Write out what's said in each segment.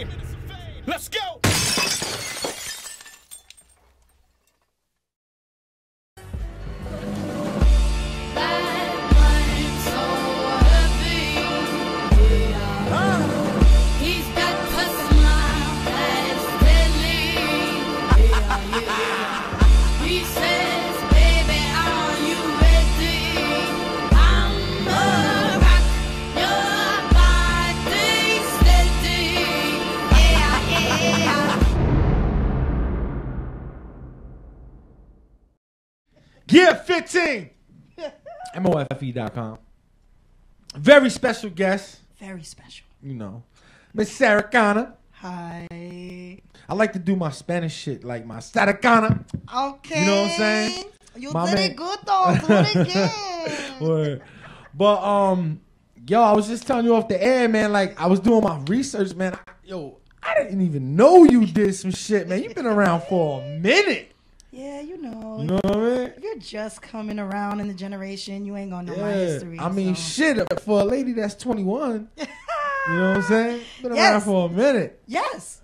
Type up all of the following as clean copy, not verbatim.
fame. Let's go. Gear 15. MOFE.com. Very special guest. Very special. You know, Miss Sara Kana. Hi. I like to do my Spanish shit like my Sara Kana. Okay. You know what I'm saying? You My did man. it good though. Do it again. Word. But yo, I was just telling you off the air, man. Like I was doing my research, man. I didn't even know you did some shit, man. You've been around for a minute. Yeah, you know. You know what I mean? If you're just coming around in the generation, you ain't gonna know my history. I mean, so. shit, for a lady that's 21, you know what I'm saying? Been around Yes. for a minute. Yes.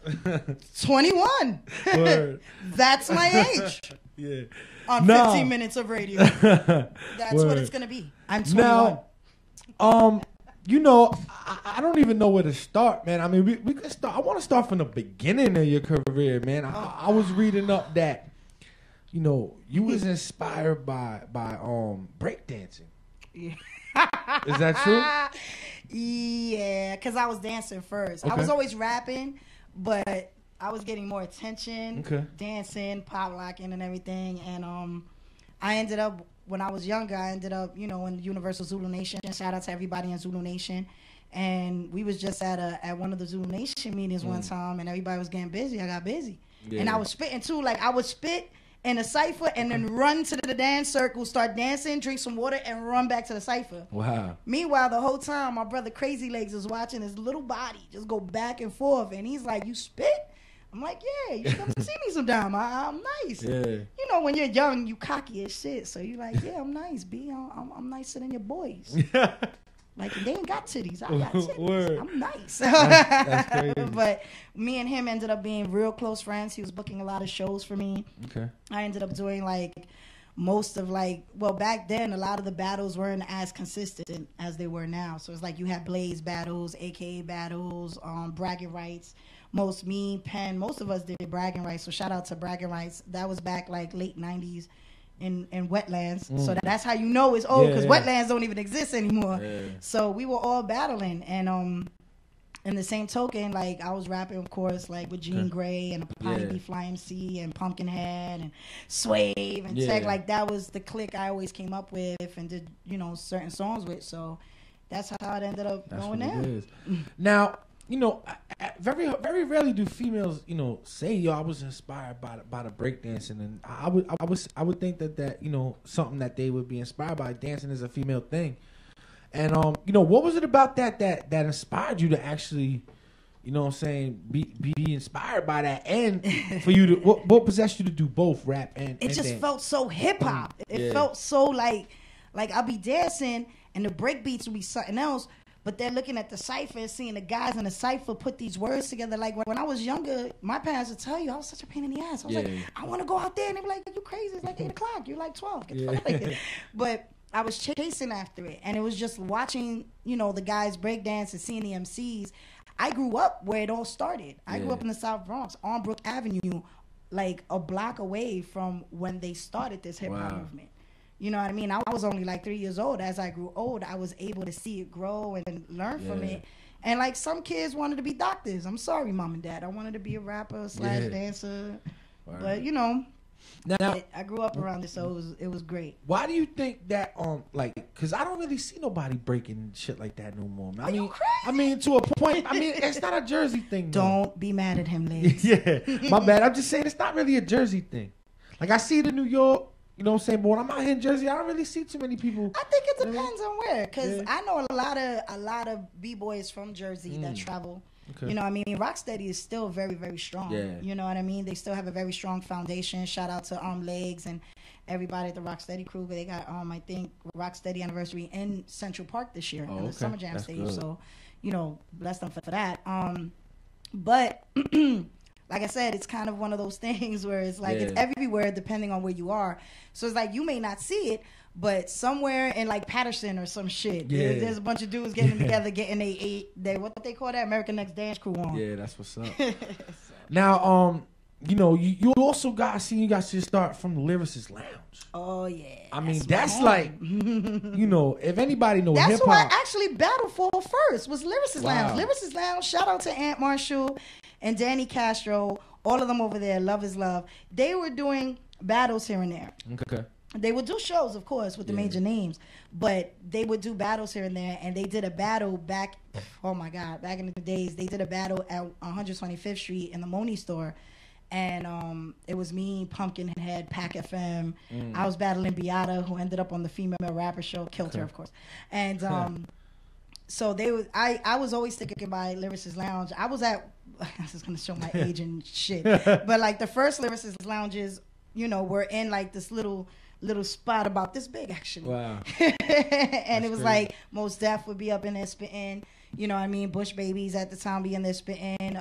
21. Word. That's my age. Yeah. On 15 minutes of radio. That's what it's gonna be. I'm 21. Now, you know, I don't even know where to start, man. I mean, we can start. I want to start from the beginning of your career, man. I was reading up that, you know, you was inspired by breakdancing. Yeah. Is that true? Yeah, because I was dancing first. Okay. I was always rapping, but I was getting more attention, dancing, pop locking, and everything. And I ended up, when I was younger, you know, in Universal Zulu Nation. Shout out to everybody in Zulu Nation. And we was just at one of the Zulu Nation meetings one time, and everybody was getting busy. I got busy. Yeah. And I was spitting too. Like, I would spit in a cipher and then run to the dance circle, start dancing, drink some water, and run back to the cipher. Wow. Meanwhile, the whole time, my brother Crazy Legs is watching his little body just go back and forth. And he's like, you spit? I'm like, yeah, you should come see me sometime. I'm nice. Yeah. You know, when you're young, you cocky as shit. So you're like, yeah, I'm nice, B. I'm nicer than your boys. Like, they ain't got titties. I got titties. Word. I'm nice. That's crazy. But me and him ended up being real close friends. He was booking a lot of shows for me. Okay. I ended up doing, like, most of, like, well, back then, a lot of the battles weren't as consistent as they were now. So it's like you had Blaze battles, AKA battles, bragging rights. Most of us did bragging rights. So shout out to bragging rights. That was back, like, late 90s. In wetlands, so that's how you know it's old, because wetlands don't even exist anymore. So we were all battling, and in the same token, like, I was rapping, of course, like with Jean Grey and Potty B Fly MC and Pumpkinhead and Swave and Tech. Like, that was the clique I always came up with and did, you know, certain songs with. So that's how it ended up going down. Now, you know, very very rarely do females, you know, say, yo, I was inspired by the breakdancing, and I would think that you know, something that they would be inspired by. Dancing is a female thing, and you know, what was it about that inspired you to actually, you know what I'm saying, be inspired by that, and for you to what possessed you to do both rap and it just dance? felt so hip hop. It felt so like I'll be dancing and the break beats would be something else. But they're looking at the cipher and seeing the guys in the cipher put these words together. Like, when I was younger, my parents would tell you I was such a pain in the ass. I was like, I want to go out there. And they'd be like, you crazy. It's like 8 o'clock. You're like 12. Get the fuck out of here. But I was chasing after it. And it was just watching, you know, the guys break dance and seeing the MCs. I grew up where it all started. I grew up in the South Bronx on Brook Avenue, like a block away from when they started this hip-hop movement. You know what I mean? I was only like 3 years old. As I grew old, I was able to see it grow and learn from it. And like, some kids wanted to be doctors. I'm sorry, mom and dad. I wanted to be a rapper / dancer. But, you know, now, I grew up around it, so it was great. Why do you think that, like, because I don't really see nobody breaking shit like that no more, man. You crazy? I mean, to a point, I mean, it's not a Jersey thing, though. Don't be mad at him, ladies. My bad. I'm just saying it's not really a Jersey thing. Like, I see it in New York. You know what I'm saying? But when I'm out here in Jersey, I don't really see too many people. I think it depends on where, because I know a lot of b-boys from Jersey that travel. Okay. You know what I mean? Rocksteady is still very, very strong. You know what I mean? They still have a very strong foundation. Shout out to Legs and everybody at the Rocksteady crew. They got, I think, Rocksteady anniversary in Central Park this year on the Summer Jam stage. Good. So, you know, bless them for that. But like I said, it's kind of one of those things where it's like it's everywhere depending on where you are. So it's like you may not see it, but somewhere in like Patterson or some shit, there's a bunch of dudes getting together, getting they what they call that American Next Dance Crew on. Yeah, that's what's up. Now, you know, you also you guys should start from the Lyricist Lounge. Oh yeah. I mean, that's like, you know, if anybody knows that's hip hop, who I actually battled for first was Lyricist Lounge. Lyricist Lounge. Shout out to Aunt Marshall and Danny Castro. All of them over there. Love is love. They were doing battles here and there. Okay. They would do shows, of course, with the major names, but they would do battles here and there. And they did a battle back. Oh my God! Back in the days, they did a battle at 125th Street in the Moni store. And it was me, Pumpkinhead, Pac FM. I was battling Beata, who ended up on the Female Rapper Show. Killed her, of course. And so I was always sticking by Lyricist Lounge. I was at, this is going to show my age and shit. But like the first Lyricist Lounges, you know, were in like this little spot about this big, actually. Wow. And that's it was crazy. Like Mos Def would be up in there spitting. You know what I mean? Bush Babies at the time be in there spitting.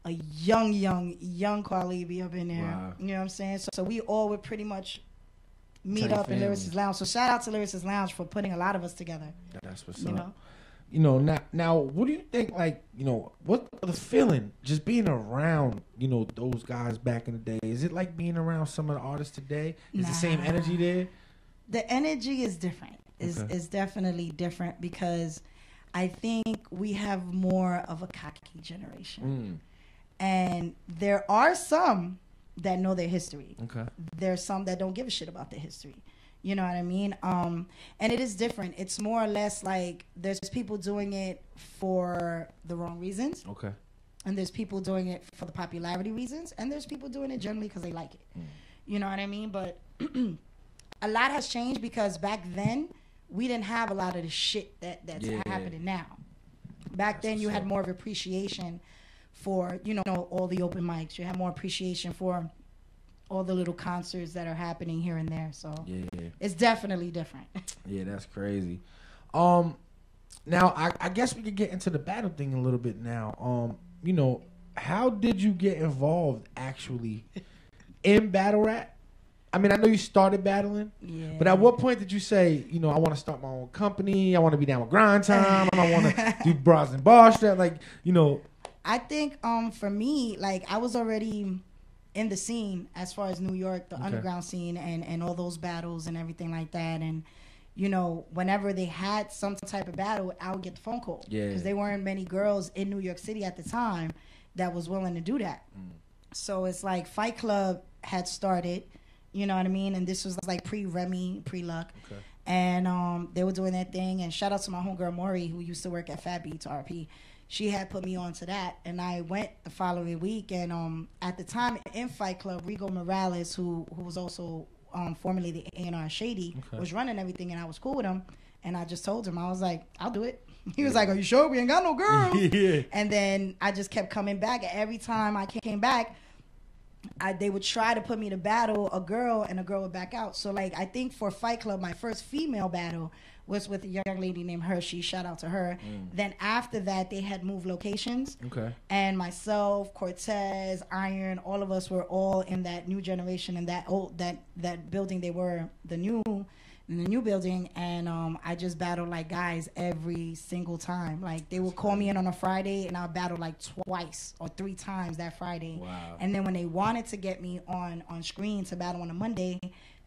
A young Quali be up in there. Wow. You know what I'm saying? So we all would pretty much meet up in Lyricist Lounge. So shout out to Lyricist Lounge for putting a lot of us together. That's what's up. You know, now what do you think, like, you know, what the feeling just being around, you know, those guys back in the day? Is it like being around some of the artists today? Is the same energy there? The energy is different. Is definitely different because I think we have more of a cocky generation. And there are some that know their history. Okay. There's some that don't give a shit about their history. You know what I mean? And it is different. It's more or less like there's people doing it for the wrong reasons. Okay. And there's people doing it for the popularity reasons. And there's people doing it generally because they like it. You know what I mean? But a lot has changed because back then, we didn't have a lot of the shit that's happening now. Back then, you had more of appreciation for, you know, all the open mics. You have more appreciation for all the little concerts that are happening here and there. So it's definitely different. Yeah, that's crazy. Now I guess we could get into the battle thing a little bit now. You know, how did you get involved actually in battle rap? I mean, I know you started battling, but at what point did you say, you know, I want to start my own company, I want to be down with Grind Time, I want to do Bras and Bar Strap, like, you know? I think for me, like, I was already in the scene as far as New York, the underground scene, and all those battles and everything like that. And, you know, whenever they had some type of battle, I would get the phone call. Because there weren't many girls in New York City at the time that was willing to do that. So it's like Fight Club had started. You know what I mean? And this was like pre-Remy, pre-Luck. Okay. And they were doing their thing. And shout out to my homegirl, Maury, who used to work at Fat Beats, RP. She had put me on to that. And I went the following week. And at the time in Fight Club, Rigo Morales, who was also formerly the A&R Shady, was running everything. And I was cool with him. And I just told him, I was like, I'll do it. He was like, are you sure? We ain't got no girls. And then I just kept coming back. And every time I came back, they would try to put me to battle a girl, and a girl would back out. So, like, I think for Fight Club, my first female battle was with a young lady named Hershey. Shout out to her. Then after that, they had moved locations. Okay. And myself, Cortez, Iron, all of us were all in that new generation and that building. They were in the new building, and I just battled like guys every single time. Like they would call me in on a Friday, and I'll battle like twice or 3 times that Friday. Wow. And then when they wanted to get me on screen to battle on a Monday,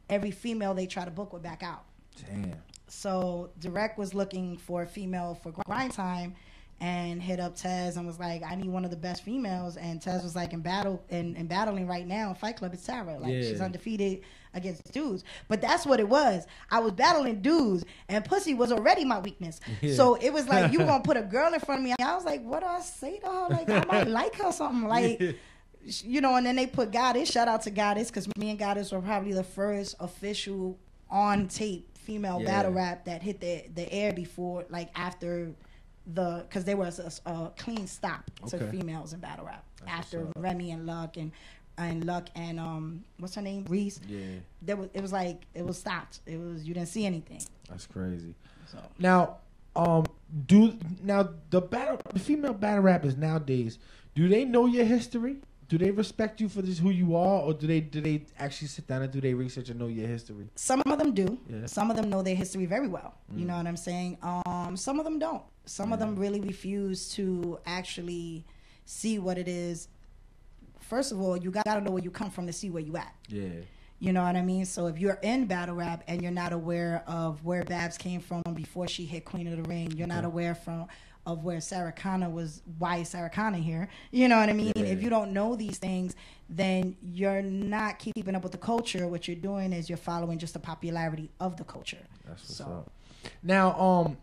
every female they try to book would back out. Damn. So Direct was looking for a female for Grind Time, and hit up Tez and was like, I need one of the best females. And Tez was like, in battling right now in Fight Club, it's Sara. Like, she's undefeated against dudes. But that's what it was. I was battling dudes, and pussy was already my weakness. Yeah. So it was like, you gonna put a girl in front of me. I was like, what do I say to her? Like, I might like her something. Like, you know, and then they put Goddess. Shout out to Goddess, because me and Goddess were probably the first official on tape female battle rap that hit the air before, like, after because there was a clean stop to females in battle rap. That's after Remy and Luck and what's her name, Reese. Yeah, it was stopped. You didn't see anything. That's crazy. So now, Do now the female battle rappers nowadays, do they know your history? Do they respect you for this who you are, or do they actually sit down and do their research and know your history? Some of them do. Yeah. Some of them know their history very well. You know what I'm saying? Some of them don't. Some of them really refuse to actually see what it is. First of all, you got to know where you come from to see where you at. Yeah. You know what I mean? So if you're in battle rap and you're not aware of where Babs came from before she hit Queen of the Ring, you're not aware of where Sara Kana was, why is Sara Kana here? You know what I mean? Yeah. If you don't know these things, then you're not keeping up with the culture. What you're doing is you're following just the popularity of the culture. That's what's up. Now,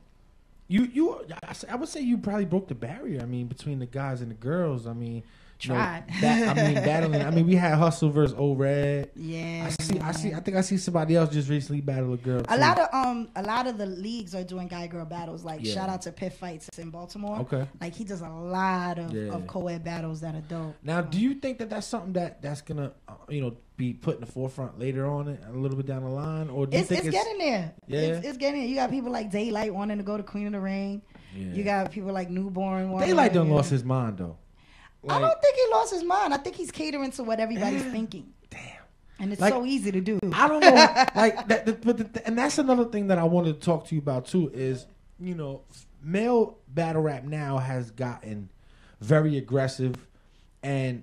I would say you probably broke the barrier. I mean, between the guys and the girls. I mean, tried. Battling. I mean, we had Hustle versus O Red. Yeah. I think I see somebody else just recently battle a girl. A lot of the leagues are doing guy girl battles. Like shout out to Pit Fights in Baltimore. Okay. Like he does a lot of co-ed battles that are dope. Now, do you think that that's something that's gonna be put in the forefront later on a little bit down the line, or do you think it's getting there? Yeah, it's getting there. You got people like Daylight wanting to go to Queen of the Ring. Yeah. You got people like Newborn. Daylight done lost his mind though. I don't think he lost his mind. I think he's catering to what everybody's thinking. Damn. And it's so easy to do. I don't know. Like that, and that's another thing that I wanted to talk to you about too is, male battle rap now has gotten very aggressive. And,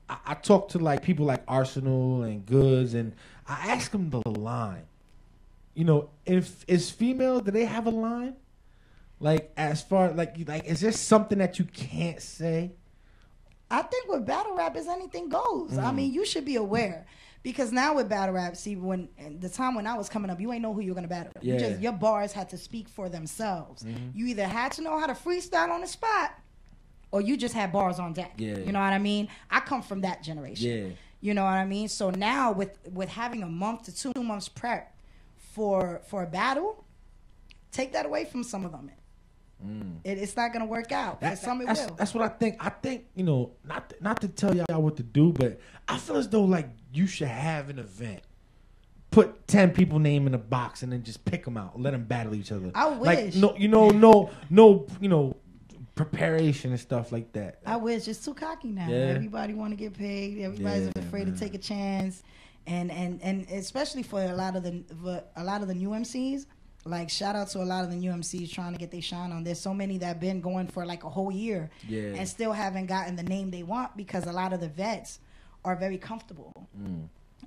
I talk to like people like Arsenal and Goods, and I ask them the line. If it's female, do they have a line? Like, as far, like is there something that you can't say? I think with battle rap is anything goes. I mean, you should be aware. Because now with battle rap, see, when the time when I was coming up, you ain't know who you're gonna battle. Yeah. Your bars had to speak for themselves. You either had to know how to freestyle on the spot, or you just had bars on deck. Yeah. You know what I mean? I come from that generation. Yeah. You know what I mean? So now with having a month to 2 months prep for a battle, take that away from some of them. It's not gonna work out. For some it will. That's what I think. I think not to tell y'all what to do, but I feel as though like you should have an event, put 10 people name in a box, and then just pick them out, let them battle each other. I wish. Like no preparation and stuff like that. I wish. It's too cocky now. Yeah. Everybody want to get paid. Everybody's afraid to take a chance, and especially for a lot of the new MCs. Like, shout out to a lot of the new MCs trying to get their shine on. There's so many that have been going for like a whole year and still haven't gotten the name they want because a lot of the vets are very comfortable.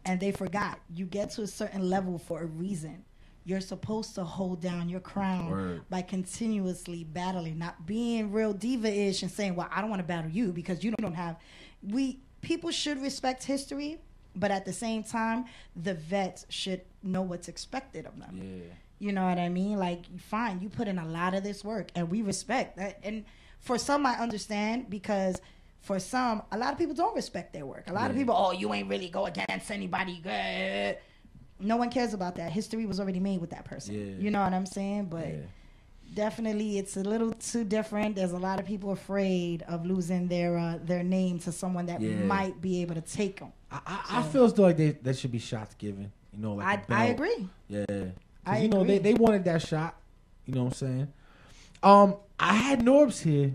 And they forgot. You get to a certain level for a reason. You're supposed to hold down your crown by continuously battling, not being real diva-ish and saying, well, I don't want to battle you because you don't have... People should respect history, but at the same time, the vets should know what's expected of them. Yeah. You know what I mean? Like, fine, you put in a lot of this work, and we respect that. And for some, I understand, because for some, a lot of people don't respect their work. A lot of people, you ain't really go against anybody good. No one cares about that. History was already made with that person. Yeah. You know what I'm saying? But definitely, it's a little too different. There's a lot of people afraid of losing their name to someone that might be able to take them. I feel as though like there should be shots given. Like I agree. Yeah. They wanted that shot. You know what I'm saying? I had Norbs here,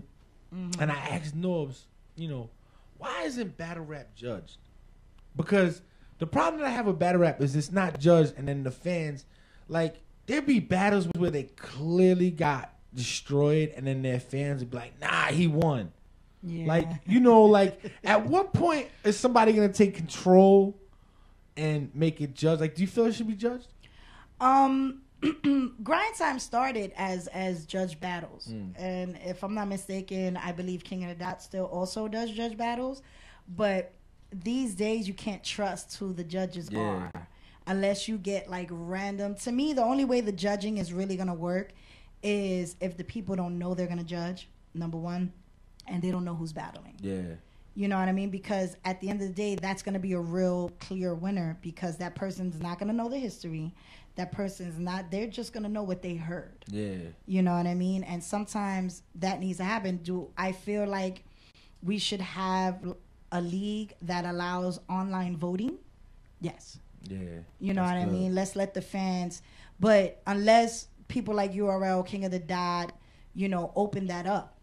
and I asked Norbs, why isn't battle rap judged? Because the problem that I have with battle rap is it's not judged, and then the fans, like, there be battles where they clearly got destroyed, and then their fans would be like, nah, he won. Yeah. Like, like, at what point is somebody going to take control and make it judged? Like, do you feel it should be judged? Grind Time started as judge battles, and if I'm not mistaken, I believe King of the Dot still also does judge battles. But these days, you can't trust who the judges are unless you get like random. To me, the only way the judging is really gonna work is if the people don't know they're gonna judge. Number one, and they don't know who's battling. Yeah. You know what I mean? Because at the end of the day, that's going to be a real clear winner because that person's not going to know the history. That person's not, they're just going to know what they heard. Yeah. You know what I mean? And sometimes that needs to happen. I feel like we should have a league that allows online voting? Yes. Yeah. You know what I mean? Let's let the fans, but unless people like URL, King of the Dot, you know, open that up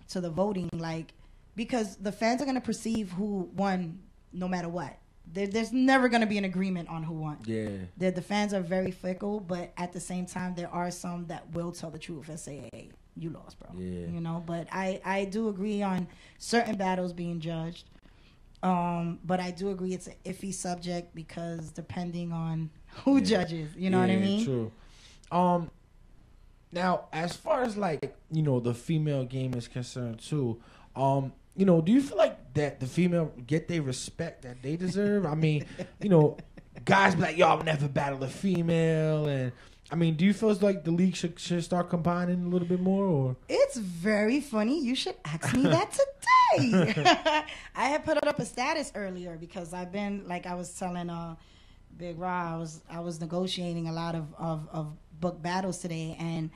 to the voting, like, because the fans are going to perceive who won no matter what. There's never going to be an agreement on who won. Yeah. The fans are very fickle, but at the same time, there are some that will tell the truth and say, hey, you lost, bro. Yeah. You know, but I do agree on certain battles being judged. But I do agree it's an iffy subject because depending on who judges, you know what I mean? True. Now, as far as like, you know, the female game is concerned too, you know, do you feel like that the female get their respect that they deserve? I mean, you know, guys be like, yo, I'll never battle a female. And I mean, do you feel like the league should start combining a little bit more? Or it's very funny. You should ask me that today. I had put up a status earlier because I've been, like I was telling Big Raw, I was negotiating a lot of book battles today, and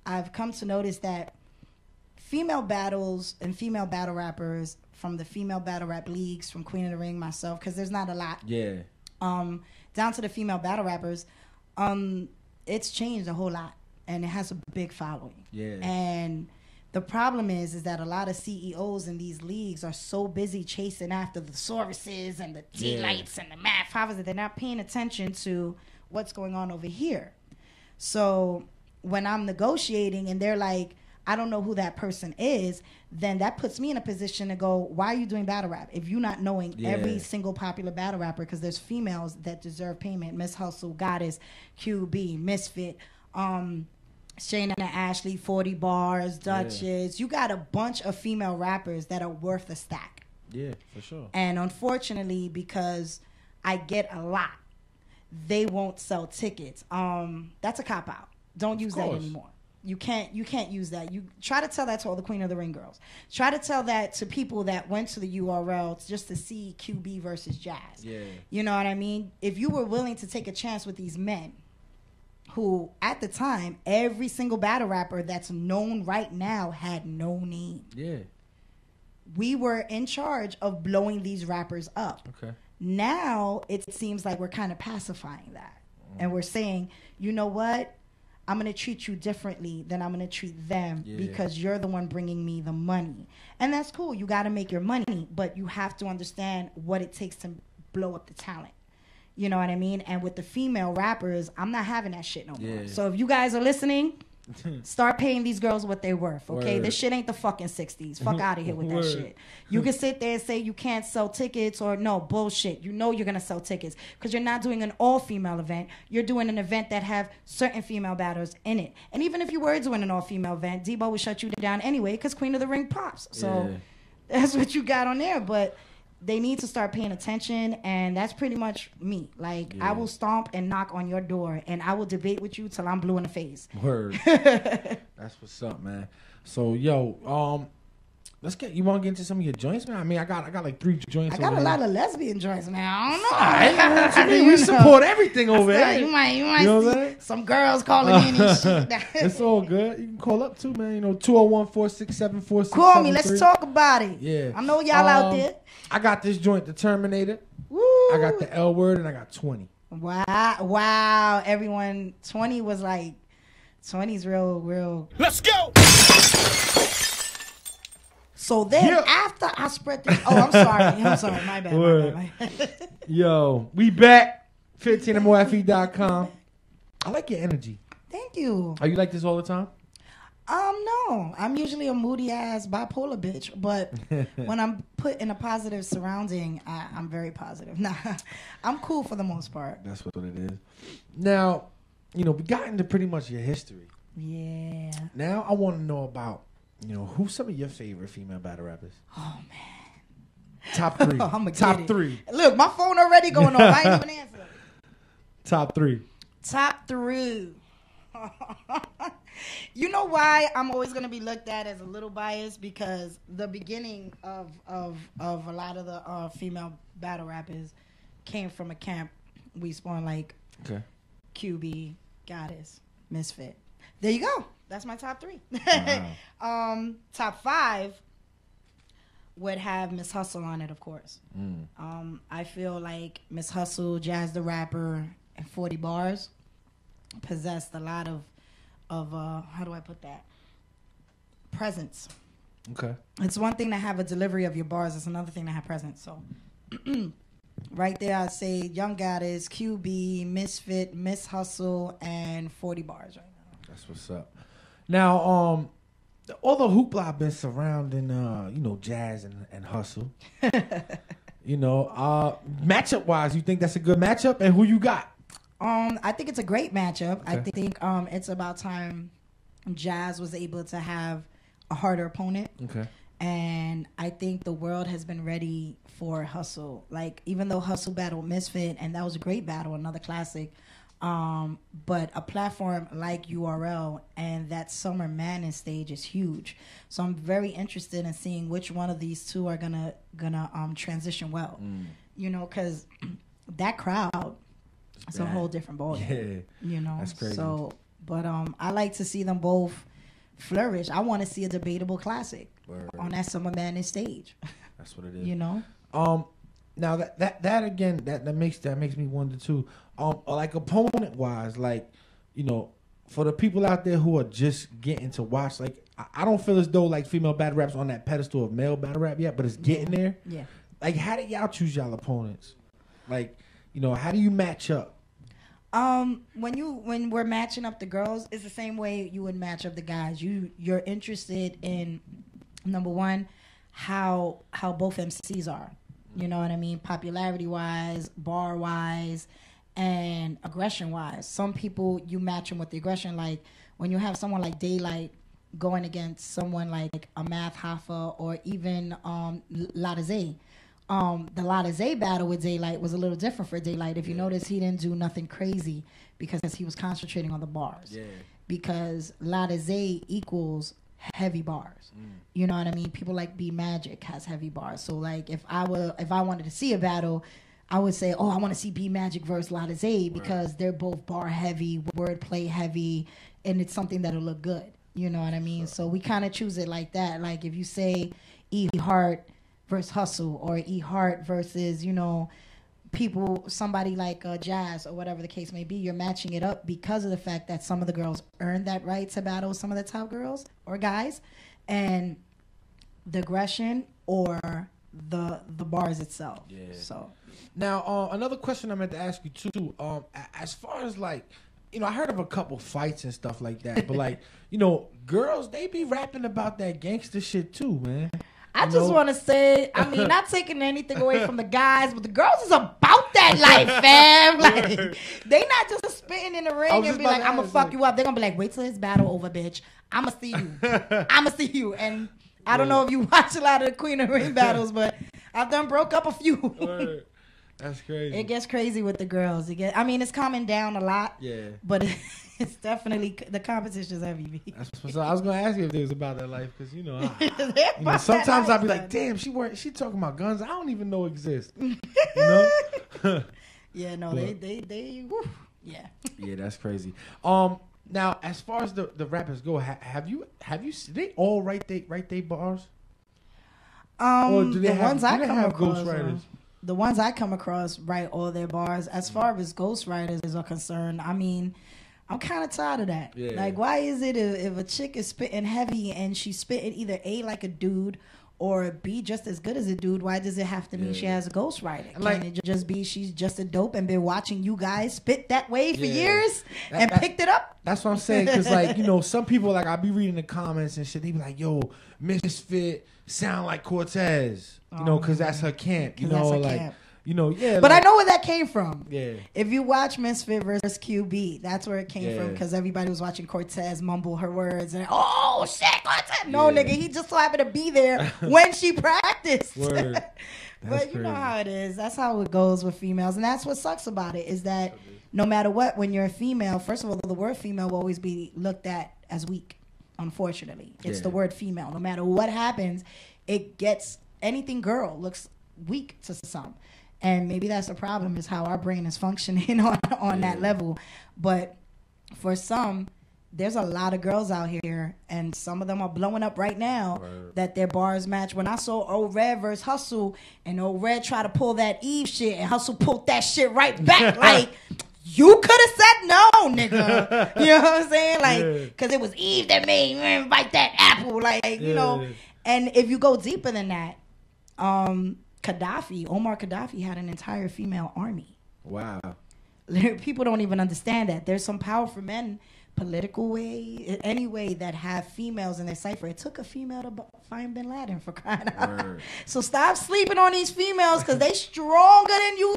I've come to notice that female battles and female battle rappers from the female battle rap leagues, from Queen of the Ring, myself, because there's not a lot. Yeah. Down to the female battle rappers, it's changed a whole lot, and it has a big following. Yeah. And the problem is that a lot of CEOs in these leagues are so busy chasing after the Sauruses and the T-Lights and the Matt Favas that they're not paying attention to what's going on over here. So when I'm negotiating and they're like, I don't know who that person is, then that puts me in a position to go, why are you doing battle rap? If you're not knowing every single popular battle rapper, because there's females that deserve payment. Miss Hustle, Goddess, QB, Misfit, Shayna and Ashley, 40 Bars, Duchess. You got a bunch of female rappers that are worth a stack. Yeah, for sure. And unfortunately, because I get a lot, they won't sell tickets. That's a cop-out. Don't use that anymore. You can't use that. You try to tell that to all the Queen of the Ring girls. Try to tell that to people that went to the URL just to see QB versus Jazz. Yeah. You know what I mean? If you were willing to take a chance with these men who, at the time, every single battle rapper that's known right now had no name. Yeah. We were in charge of blowing these rappers up. Okay. Now, it seems like we're kind of pacifying that. And we're saying, you know what? I'm going to treat you differently than I'm going to treat them because you're the one bringing me the money. And that's cool. You got to make your money, but you have to understand what it takes to blow up the talent. You know what I mean? And with the female rappers, I'm not having that shit no more. So if you guys are listening, start paying these girls what they're worth, okay? Word. This shit ain't the fucking 60s. Fuck out of here with that shit. You can sit there and say you can't sell tickets or no, bullshit. You know you're going to sell tickets because you're not doing an all-female event. You're doing an event that have certain female battles in it. And even if you were doing an all-female event, Debo would shut you down anyway because Queen of the Ring pops. So that's what you got on there. But they need to start paying attention, and that's pretty much me. Like, I will stomp and knock on your door, and I will debate with you till I'm blue in the face. Word. That's what's up, man. So, yo, you want to get into some of your joints, man? I mean, I got like 3 joints. I got a lot of lesbian joints, man. I don't know. I mean, we support everything over there. You might see some girls calling in and shit. It's all good. You can call up too, man. You know, 201-467-4673. Call me. Let's talk about it. Yeah. I know y'all out there. I got this joint, the Terminator. Woo. I got the L Word, and I got 20. Wow. Everyone, 20 was like, 20's real. Let's go. So then after I spread this, I'm sorry, my bad. Yo, we back. 15mofe.com. I like your energy. Thank you. Are you like this all the time? No. I'm usually a moody ass bipolar bitch, but when I'm put in a positive surrounding, I'm very positive. Nah, I'm cool for the most part. That's what it is. Now, you know, we got into pretty much your history. Yeah. Now I want to know about, you know, who's some of your favorite female battle rappers? Oh man. Top 3. Top 3. Look, my phone already going off. I ain't even answer. Top 3. Top 3. You know why I'm always going to be looked at as a little biased? Because the beginning of a lot of the female battle rappers came from a camp we spawned like QB, Goddess, Misfit. There you go. That's my top 3. Wow. Top 5 would have Miss Hustle on it, of course. I feel like Miss Hustle, Jazz the Rapper, and 40 Bars possessed a lot of how do I put that? Presence. Okay. It's one thing to have a delivery of your bars. It's another thing to have presence. So right there, I'd say Young Goddess, QB, Misfit, Miss Hustle, and 40 bars right now. That's what's up. Now, all the hoopla been surrounding, Jazz and Hustle. Matchup wise, you think that's a good matchup, and who you got? I think it's a great matchup. Okay. I think it's about time Jazz was able to have a harder opponent. Okay. And I think the world has been ready for Hustle. Like, even though Hustle battled Misfit, and that was a great battle, another classic, but a platform like URL and that Summer Madness stage is huge. So I'm very interested in seeing which one of these two are gonna transition well. Because that crowd is a whole different ballgame. Yeah, that's crazy. So, but I like to see them both flourish. I want to see a debatable classic on that Summer Madness stage. That's what it is. Now that again, that makes me wonder too. Like opponent wise, for the people out there who are just getting to watch, like I don't feel as though like female battle rap's on that pedestal of male battle rap yet, but it's getting there. Yeah. Like, how do y'all choose y'all opponents? Like, how do you match up? When we're matching up the girls, it's the same way you would match up the guys. You're interested in, number one, how both MCs are. You know what I mean? Popularity wise, bar wise, and aggression wise. Some people you match them with the aggression. Like when you have someone like Daylight going against someone like a Math Hoffa or even Lada Zay. The Lada Zay battle with Daylight was a little different for Daylight. If you notice, he didn't do nothing crazy because he was concentrating on the bars. Yeah. Because Lada Zay equals heavy bars. You know what I mean? People like B Magic has heavy bars. So like if I wanted to see a battle, I would say, I want to see B Magic versus Lada Zay because they're both bar heavy, wordplay heavy, and it's something that'll look good. You know what I mean? So we kind of choose it like that. Like if you say E Hart versus Hustle or E Hart versus, somebody like Jazz or whatever the case may be, you're matching it up because of the fact that some of the girls earned that right to battle some of the top girls or guys, and the aggression or the bars itself. Yeah. So now another question I meant to ask you too. As far as like, I heard of a couple fights and stuff like that, but like, girls, they be rapping about that gangster shit too, man. I just want to say, not taking anything away from the guys, but the girls is about that life, fam. Like, they not just spitting in the ring and be like, I'm going to fuck you up. They're going to be like, wait till this battle over, bitch. I'm going to see you. I'm going to see you. And I don't know if you watch a lot of the Queen of the Ring battles, but I've done broke up a few. That's crazy. It gets crazy with the girls. It's calming down a lot. Yeah. But it's definitely, the competition's heavy. So I was going to ask you if it was about that life, because, sometimes I'll be like, damn, she talking about guns I don't even know exist. Yeah, no, they woo, yeah. Yeah, that's crazy. Now, as far as the rappers go, have you they all write they bars? Or do they have ghostwriters? The ones I come across write all their bars. As far as ghostwriters are concerned, I'm kind of tired of that. Yeah. Like, why is it if a chick is spitting heavy and she's spitting either A, like a dude, or B, just as good as a dude, why does it have to mean she has a ghostwriter? Can it just be she's just a dope and been watching you guys spit that way for years and picked it up? That's what I'm saying. Because, like, some people, like, I'll be reading the comments and shit. They be like, yo, Misfit sound like Cortez, because that's her camp. Camp. But I know where that came from. Yeah. If you watch Misfit versus QB, that's where it came from, because everybody was watching Cortez mumble her words and shit, Cortez. No, nigga, he just so happened to be there when she practiced. Word. But you know how it is. That's how it goes with females, and that's what sucks about it is that no matter what, when you're a female, first of all, the word female will always be looked at as weak. Unfortunately, it's the word female. No matter what happens, it gets anything girl looks weak to some. And maybe that's the problem, is how our brain is functioning on that level. But for some, there's a lot of girls out here, and some of them are blowing up right now that their bars match. When I saw Old Red versus Hustle, and Old Red tried to pull that Eve shit, and Hustle pulled that shit right back. Like, You could have said no, nigga. You know what I'm saying? Like, because it was Eve that made me bite that apple. Like, you know. And if you go deeper than that, Omar Gaddafi had an entire female army. Wow. People don't even understand that. There's some powerful men, political way, any way, that have females in their cipher. It took a female to find Bin Laden, for crying out. So stop sleeping on these females because they stronger than you.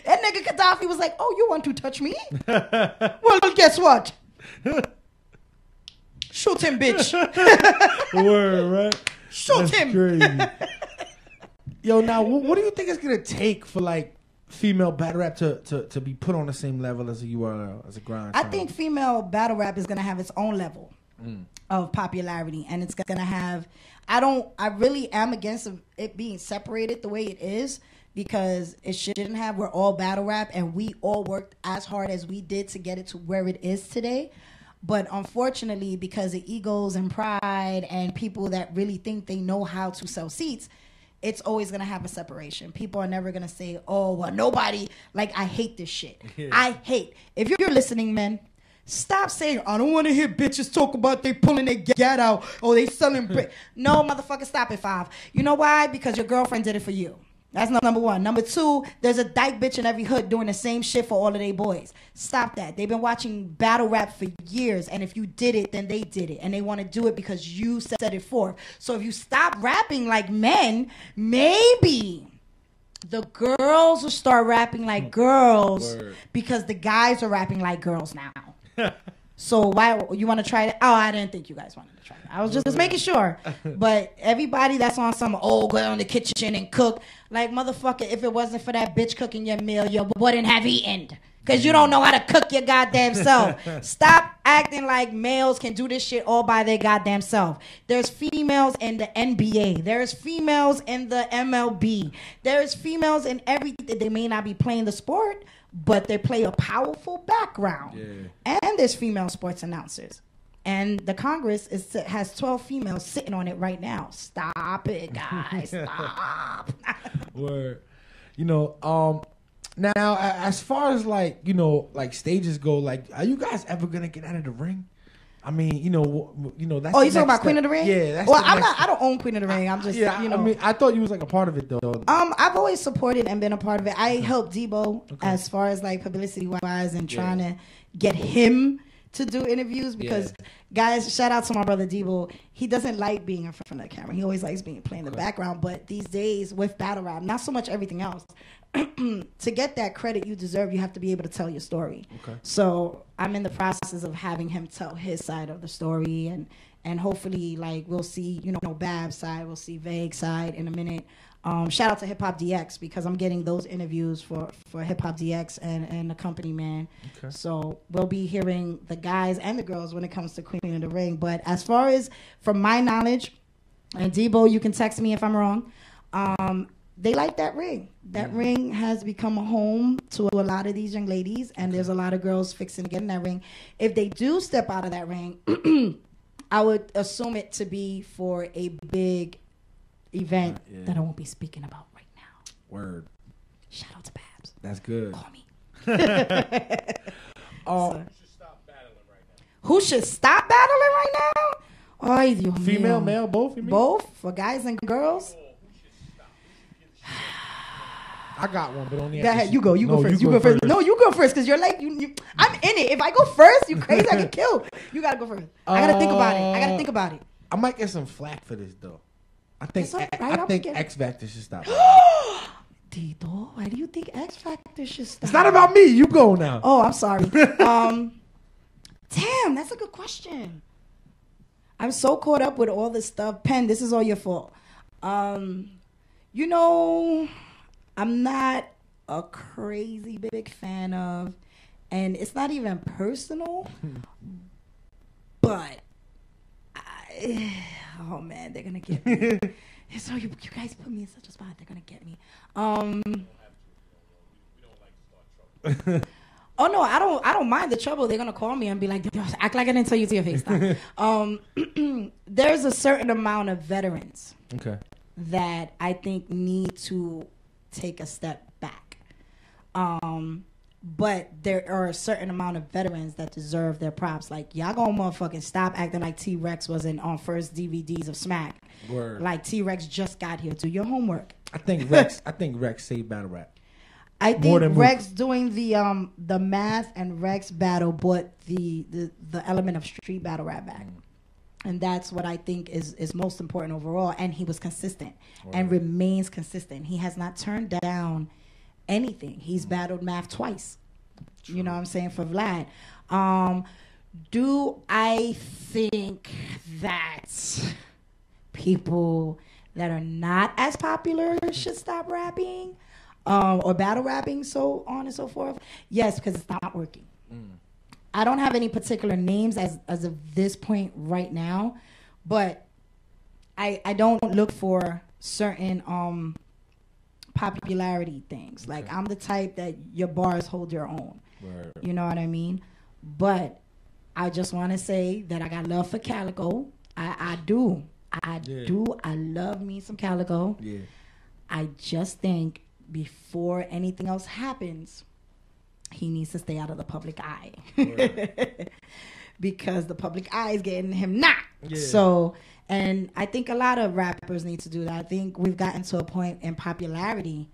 That nigga Gaddafi was like, oh, you want to touch me? Well, guess what? Shoot him, bitch. Word, right? Shoot him. Crazy. Yo, now, what do you think it's going to take for, like, female battle rap to be put on the same level as a URL, as a grind? I think female battle rap is going to have its own level of popularity, and it's going to have, I really am against it being separated the way it is, because it shouldn't have. We're all battle rap, and we all worked as hard as we did to get it to where it is today. But unfortunately, because of egos and pride and people that really think they know how to sell seats, it's always going to have a separation. People are never going to say, oh, well, nobody, like, I hate this shit. Yeah. I hate. If you're listening, men, stop saying, I don't want to hear bitches talk about they pulling their gat out or they selling brick. No, motherfucker, stop it, 5. You know why? Because your girlfriend did it for you. That's number 1. Number 2, there's a dyke bitch in every hood doing the same shit for all of their boys. Stop that. They've been watching battle rap for years, and if you did it, then they did it, and they want to do it because you set it forth. So if you stop rapping like men, maybe the girls will start rapping like girls. Word. Because the guys are rapping like girls now. So why you want to try it? Oh, I didn't think you guys wanted to try it. I was just making sure. But everybody that's on some old girl in the kitchen and cook, like, motherfucker, if it wasn't for that bitch cooking your meal, you wouldn't have eaten. Because you don't know how to cook your goddamn self. Stop acting like males can do this shit all by their goddamn self. There's females in the NBA. There's females in the MLB. There's females in everything. They may not be playing the sport, but they play a powerful background. Yeah. And there's female sports announcers. And the Congress has 12 females sitting on it right now. Stop it, guys. Stop. Word. You know, now, as far as, like, you know, like, stages go, like, are you guys ever going to get out of the ring? I mean, you know, that's. Oh, you talking about Queen of the Ring? Yeah, that's. Well, I don't own Queen of the Ring. I'm just, yeah, you know. I mean, I thought you was like a part of it though. I've always supported and been a part of it. I helped Debo as far as, like, publicity wise and trying to get him to do interviews because, guys, shout out to my brother Debo. He doesn't like being in front of the camera. He always likes playing the background. But these days with battle rap, not so much everything else. To get that credit you deserve, you have to be able to tell your story. So I'm in the process of having him tell his side of the story, and hopefully, like, we'll see, you know, Bab's side, we'll see Vague's side in a minute. Shout out to Hip Hop DX because I'm getting those interviews for Hip Hop DX and the company, man. So we'll be hearing the guys and the girls when it comes to Queen of the Ring. But as far as from my knowledge, and Debo, you can text me if I'm wrong. They like that ring. That ring has become a home to a lot of these young ladies, and there's a lot of girls fixing to get in that ring. If they do step out of that ring, I would assume it to be for a big event that I won't be speaking about right now. Word. Shout out to Babs. That's good. Call me. So, who should stop battling right now? Ay, Dios female, mío. male, both? You mean? Both? For guys and girls? I got one, but only. Go ahead. You go. You go first. You go first. No, you go first because you're like you. I'm in it. If I go first, you crazy. I get killed. You gotta go first. I gotta think about it. I might get some flack for this though. I think X Factor should stop. Tito, why do you think X Factor should stop? It's not about me. You go now. Oh, I'm sorry. Damn, that's a good question. I'm so caught up with all this stuff. Penn, this is all your fault. You know, I'm not a crazy big fan of, and it's not even personal, but oh man, they're gonna get me. So you guys put me in such a spot. They're gonna get me. Oh no, I don't mind the trouble. They're gonna call me and be like, act like I didn't tell you to your face. There's a certain amount of veterans that I think need to take a step back. But there are a certain amount of veterans that deserve their props. Like, y'all gonna motherfucking stop acting like T-Rex wasn't on first DVDs of Smack. Word. Like, T-Rex just got here. Do your homework. I think Rex saved battle rap. I think Rex doing the math and Rex battle brought the element of street battle rap back. And that's what I think is most important overall. And he was consistent and remains consistent. He has not turned down anything. He's battled math twice. True. You know what I'm saying, for Vlad. Do I think that people that are not as popular should stop rapping or battle rapping, so on and so forth? Yes, because it's not working. I don't have any particular names as of this point right now, but I don't look for certain popularity things. Okay. Like, I'm the type that your bars hold your own. Right. You know what I mean? But I just want to say that I got love for Calico. I do. I love me some Calico. Yeah. I just think before anything else happens, he needs to stay out of the public eye. Right. Because the public eye is getting him knocked. Yeah. So, and I think a lot of rappers need to do that. I think we've gotten to a point in popularity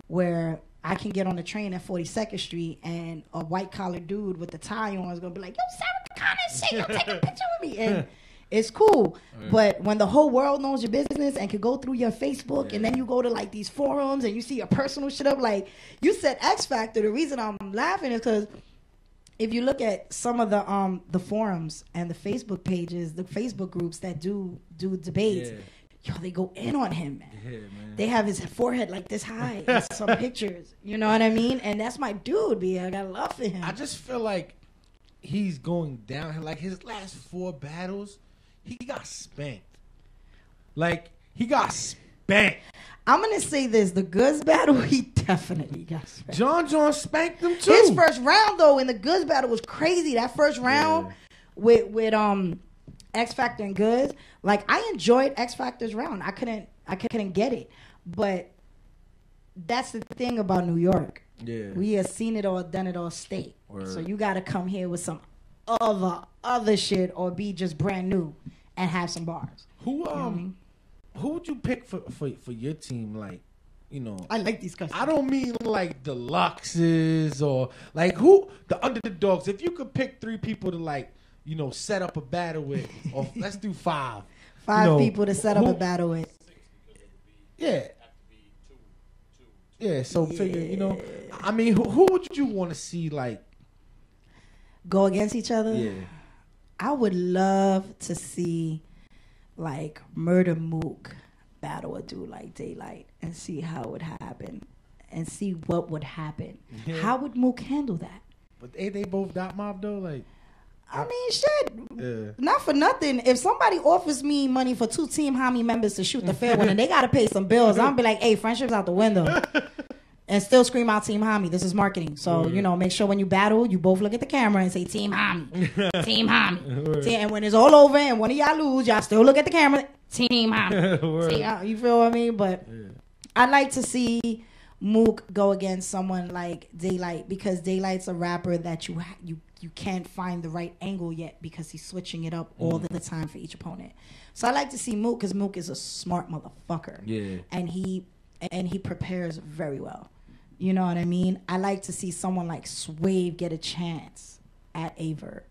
where I can get on the train at 42nd Street and a white collar dude with the tie on is going to be like, yo, Sara Kana, shit, yo, take a picture with me. And it's cool. Right. But when the whole world knows your business and can go through your Facebook, and then you go to like these forums and you see your personal shit up, like you said X Factor. The reason I'm laughing is because if you look at some of the forums and the Facebook pages, the Facebook groups that do debates, yo, they go in on him, man. Yeah, man. They have his forehead like this high in some pictures. You know what I mean? And that's my dude, B. I got love for him. I just feel like he's going down. Like, his last 4 battles, he got spanked. Like, he got spanked. I'm going to say this. The Goods battle, he definitely got spanked. John spanked him, too. His first round, though, in the Goods battle was crazy. That first round with X Factor and Goods, like, I enjoyed X Factor's round. I couldn't get it. But that's the thing about New York. Yeah. We have seen it all, done it all state. Word. So you got to come here with some other shit or be just brand new and have some bars. Who would you pick for your team? Like, you know, I like these customers. I don't mean like deluxes or like who the underdogs. If you could pick 3 people to, like, you know, set up a battle with, or let's do 5. 5 people to set up a battle with. Yeah. Yeah. So figure, you know, I mean, who would you want to see, like, go against each other? Yeah. I would love to see, like, Murder Mook battle a dude like Daylight and see how it would happen and see what would happen. Yeah. How would Mook handle that? But ain't they both dot mob though? Like, I mean, shit. Not for nothing. If somebody offers me money for 2 Team Homie members to shoot the fair one and they got to pay some bills, I'm be like, hey, friendship's out the window. And still scream out Team Homie. This is marketing. So, you know, make sure when you battle, you both look at the camera and say Team Homie. Team Homie. And when it's all over and one of y'all lose, y'all still look at the camera. Team Homie. You feel what I mean? But I'd like to see Mook go against someone like Daylight, because Daylight's a rapper that you can't find the right angle yet because he's switching it up all the time for each opponent. So I like to see Mook because Mook is a smart motherfucker. Yeah. And he prepares very well. You know what I mean? I like to see someone like Swave get a chance at Averb.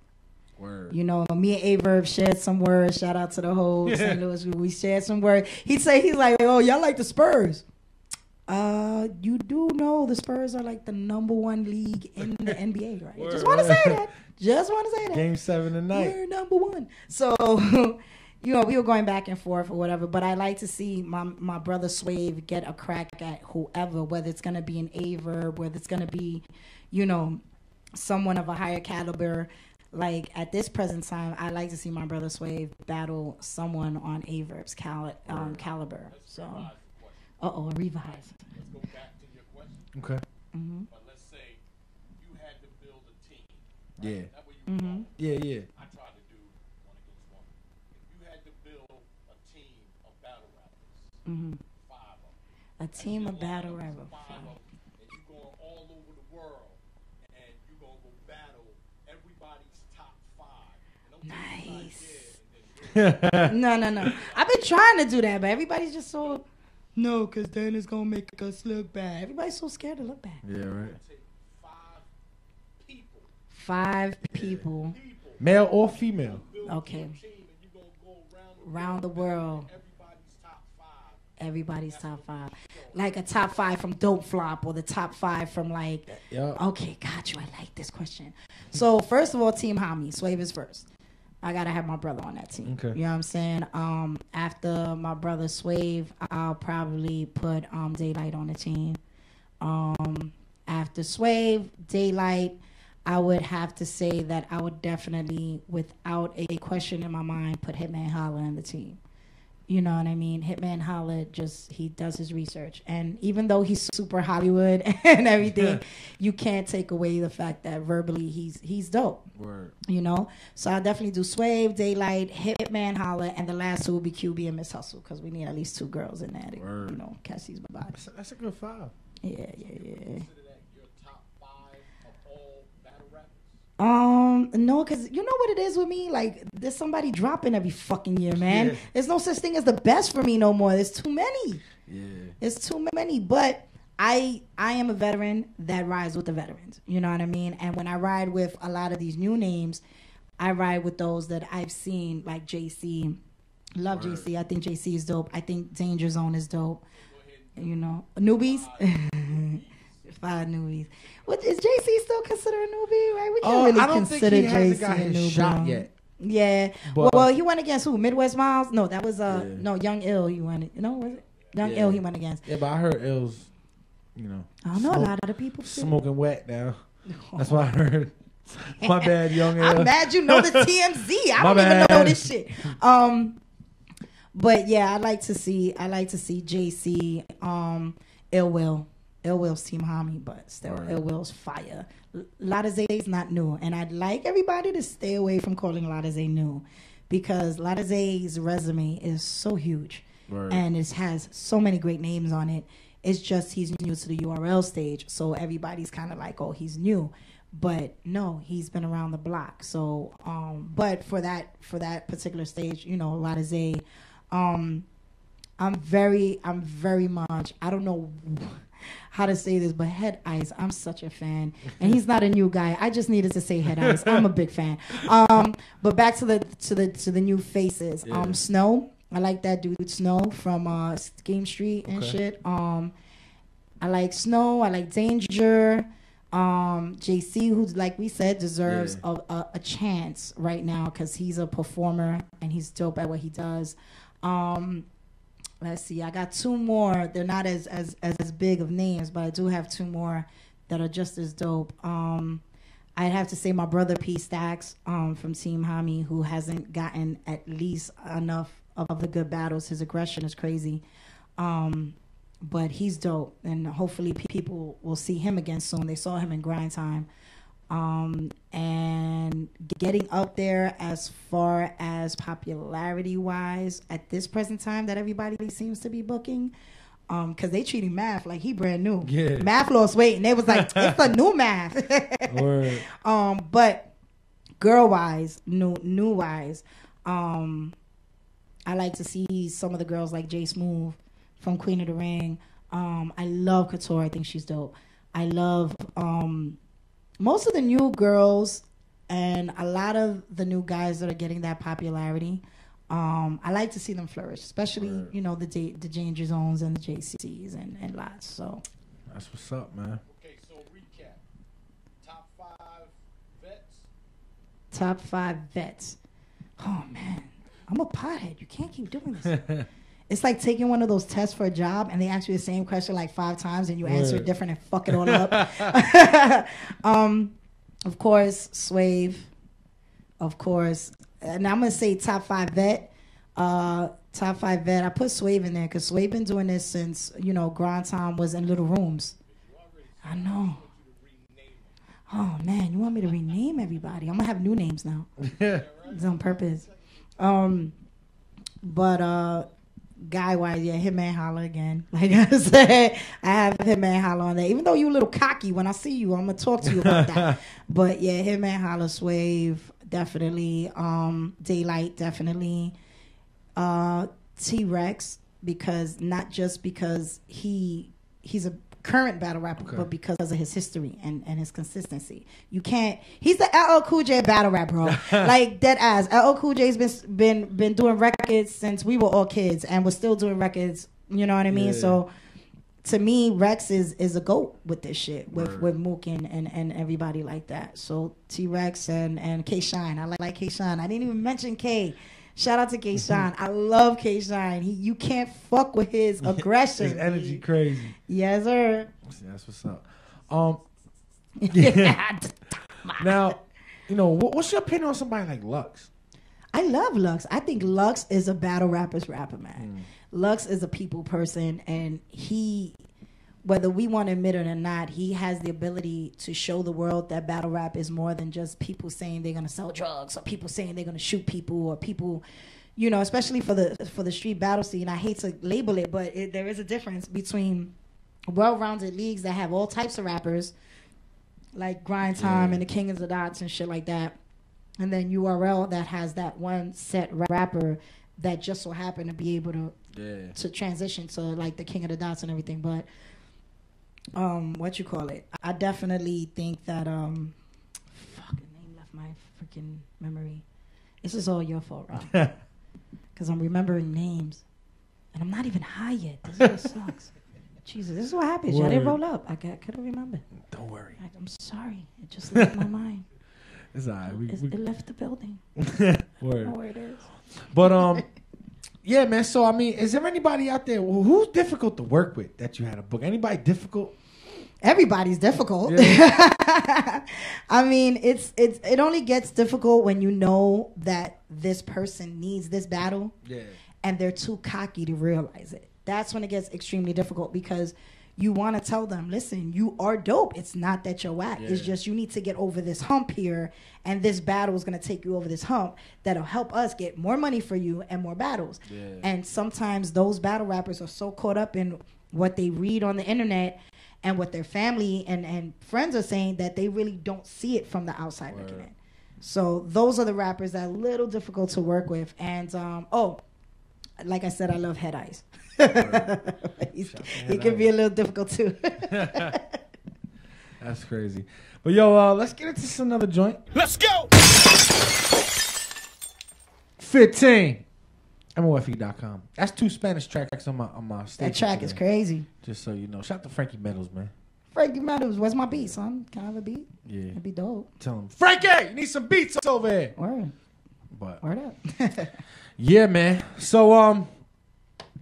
Word. You know, me and Averb shared some words. Shout out to the whole St. Louis group. We shared some words. He's like, oh, y'all like the Spurs. You do know the Spurs are like the #1 league in the NBA, right? Word. Just want to say that. Game 7 tonight. We're #1. So, you know, we were going back and forth or whatever, but I like to see my brother Swave get a crack at whoever, whether it's going to be an Averb, whether it's going to be, you know, someone of a higher caliber. Like, at this present time, I like to see my brother Swave battle someone on Averb's caliber. So, a revise. Let's go back to your question. Okay. Mm-hmm. But let's say you had to build a team. Right? Yeah. That way you mm-hmm. Yeah. I tried to do 1 against 1. If you had to build a team of battle rappers, 5 of them. A team of battle rappers. 5 of them. And you going all over the world. Nice. No. I've been trying to do that, but everybody's just so no, because then it's gonna make us look bad. Everybody's so scared to look bad. Yeah, right. 5 people. Male or female. Okay. Round the world. Everybody's top 5. Like a top 5 from Dope Flop or the top 5 from like. Yep. Okay, got you. I like this question. So first of all, Team Hami. Swave is first. I gotta have my brother on that team. Okay. You know what I'm saying? After my brother Swave, I'll probably put Daylight on the team. After Swave, Daylight, I would have to say that I would definitely, without a question in my mind, put Hitman Holla on the team. You know what I mean? Hitman Holla he does his research. And even though he's super Hollywood and everything, you can't take away the fact that verbally he's dope. Word. You know? So I'll definitely do Swave, Daylight, Hitman Holla, and the last 2 will be QB and Miss Hustle, because we need at least 2 girls in there to, you know, catch these vibes. That's a good 5. Yeah. No, because you know what it is with me? Like, there's somebody dropping every fucking year, man. Yeah. There's no such thing as the best for me no more. There's too many. Yeah. It's too many. But I am a veteran that rides with the veterans. You know what I mean? And when I ride with a lot of these new names, I ride with those that I've seen, like JC. Love JC. I think JC is dope. I think Danger Zone is dope. You know, newbies. 5 newbies. What is JC still considered a newbie? Right? We can't really consider JC a newbie shot yet. Yeah. But, well, he went against who? Midwest Miles? No, that was no Young Ill. He went. You know, was it Young Ill? He went against. Yeah, but I heard Ill's. You know. I don't know. A lot of the people smoking wet now. That's what I heard. My bad, Young Ill. I'm mad you know the TMZ. I don't even know this shit. But yeah, I like to see JC, Ill Will's Team Hami, but still Ill Will's fire. Lotta Zay's not new, and I'd like everybody to stay away from calling Lotta Zay new, because Lotta Zay's resume is so huge, and it has so many great names on it. It's just he's new to the URL stage, so everybody's kind of like, oh, he's new. But no, he's been around the block. So, but for that particular stage, you know, Lotta Zay, I'm very much, I don't know how to say this, but Head Ice, I'm such a fan. And he's not a new guy. I just needed to say Head Ice. I'm a big fan. But back to the new faces. Yeah. Snow, I like that dude Snow from Game Street and shit. I like Snow. I like Danger. JC, who, like we said, deserves a chance right now because he's a performer and he's dope at what he does. Let's see, I got 2 more. They're not as big of names, but I do have 2 more that are just as dope. I'd have to say my brother P Stacks from Team Hami, who hasn't gotten at least enough of the good battles. His aggression is crazy. But he's dope, and hopefully people will see him again soon. They saw him in Grind Time. And getting up there as far as popularity-wise at this present time that everybody seems to be booking, because they treating Math like he brand new. Yeah. Math lost weight, and they was like, it's a new Math. But girl-wise, new-wise, I like to see some of the girls like J Smooth from Queen of the Ring. I love Couture. I think she's dope. I love most of the new girls and a lot of the new guys that are getting that popularity. I like to see them flourish, especially you know the Danger Zones and the JCs and lots. So that's what's up, man. Okay, so recap: top 5 vets. Top 5 vets. Oh man, I'm a pothead. You can't keep doing this. It's like taking one of those tests for a job and they ask you the same question like 5 times and you answer it different and fuck it all up. Of course, Swave. Of course. And I'm going to say top 5 vet. Top 5 vet. I put Swave in there because Swave been doing this since, you know, Grind Time was in little rooms. I know. Oh, man. You want me to rename everybody? I'm going to have new names now. It's on purpose. But guy-wise, yeah, Hitman Holla again. Like I said, I have Hitman Holla on there. Even though you a little cocky, when I see you, I'm going to talk to you about that. But yeah, Hitman Holla, Swave, definitely. Daylight, definitely. T-Rex, because not just because he's a current battle rapper, but because of his history and his consistency. You can't. He's the LL Cool J battle rapper, bro. Like dead ass. LL Cool J's been doing records since we were all kids, and we're still doing records. You know what I mean? Yeah. So to me, Rex is a GOAT with this shit, with Mook and everybody like that. So T-Rex and K-Shine. I like K-Shine. I didn't even mention K. Shout out to K-Shine. I love K-Shine. You can't fuck with his aggression. His energy crazy. Yes, sir. That's what's up. Now, what's your opinion on somebody like Lux? I love Lux. I think Lux is a battle rapper's rapper, man. Lux is a people person, and he, whether we want to admit it or not, he has the ability to show the world that battle rap is more than just people saying they're going to sell drugs, or people saying they're going to shoot people, or people, especially for the street battle scene. I hate to label it, but there is a difference between well-rounded leagues that have all types of rappers, like Grind Time and the King of the Dots and shit like that, and then URL that has that one set rapper that just so happen to be able to transition to like the King of the Dots and everything. But I definitely think that fucking name left my freaking memory. This is all your fault, Rob. Because I'm remembering names, and I'm not even high yet. This is what sucks. Jesus, this is what happens. I didn't roll up. I couldn't remember. Don't worry. I'm sorry. It just left my mind. It's all right. It left the building. Word. I don't know where it is. But yeah, man. So I mean, is there anybody out there who's difficult to work with that you had a book? Anybody difficult? Everybody's difficult. Yeah. I mean, it only gets difficult when you know that this person needs this battle, and they're too cocky to realize it. That's when it gets extremely difficult, because you want to tell them, listen, you are dope. It's not that you're whack. It's just you need to get over this hump here, and this battle is going to take you over this hump that'll help us get more money for you and more battles. Yeah. And sometimes those battle rappers are so caught up in what they read on the internet and what their family and friends are saying that they really don't see it from the outside looking in. So those are the rappers that are a little difficult to work with. And, like I said, I love Head Ice. He can be a little difficult too. That's crazy. But yo, let's get into another joint. Let's go. 15. MOFE.com. That's 2 Spanish tracks on my station. That track is crazy. Just so you know. Shout out to Frankie Meadows, man. Frankie Meadows, where's my beat, son? Can I have a beat? Yeah. That'd be dope. Tell him, Frankie, you need some beats over here. Word. But word up. Yeah, man. So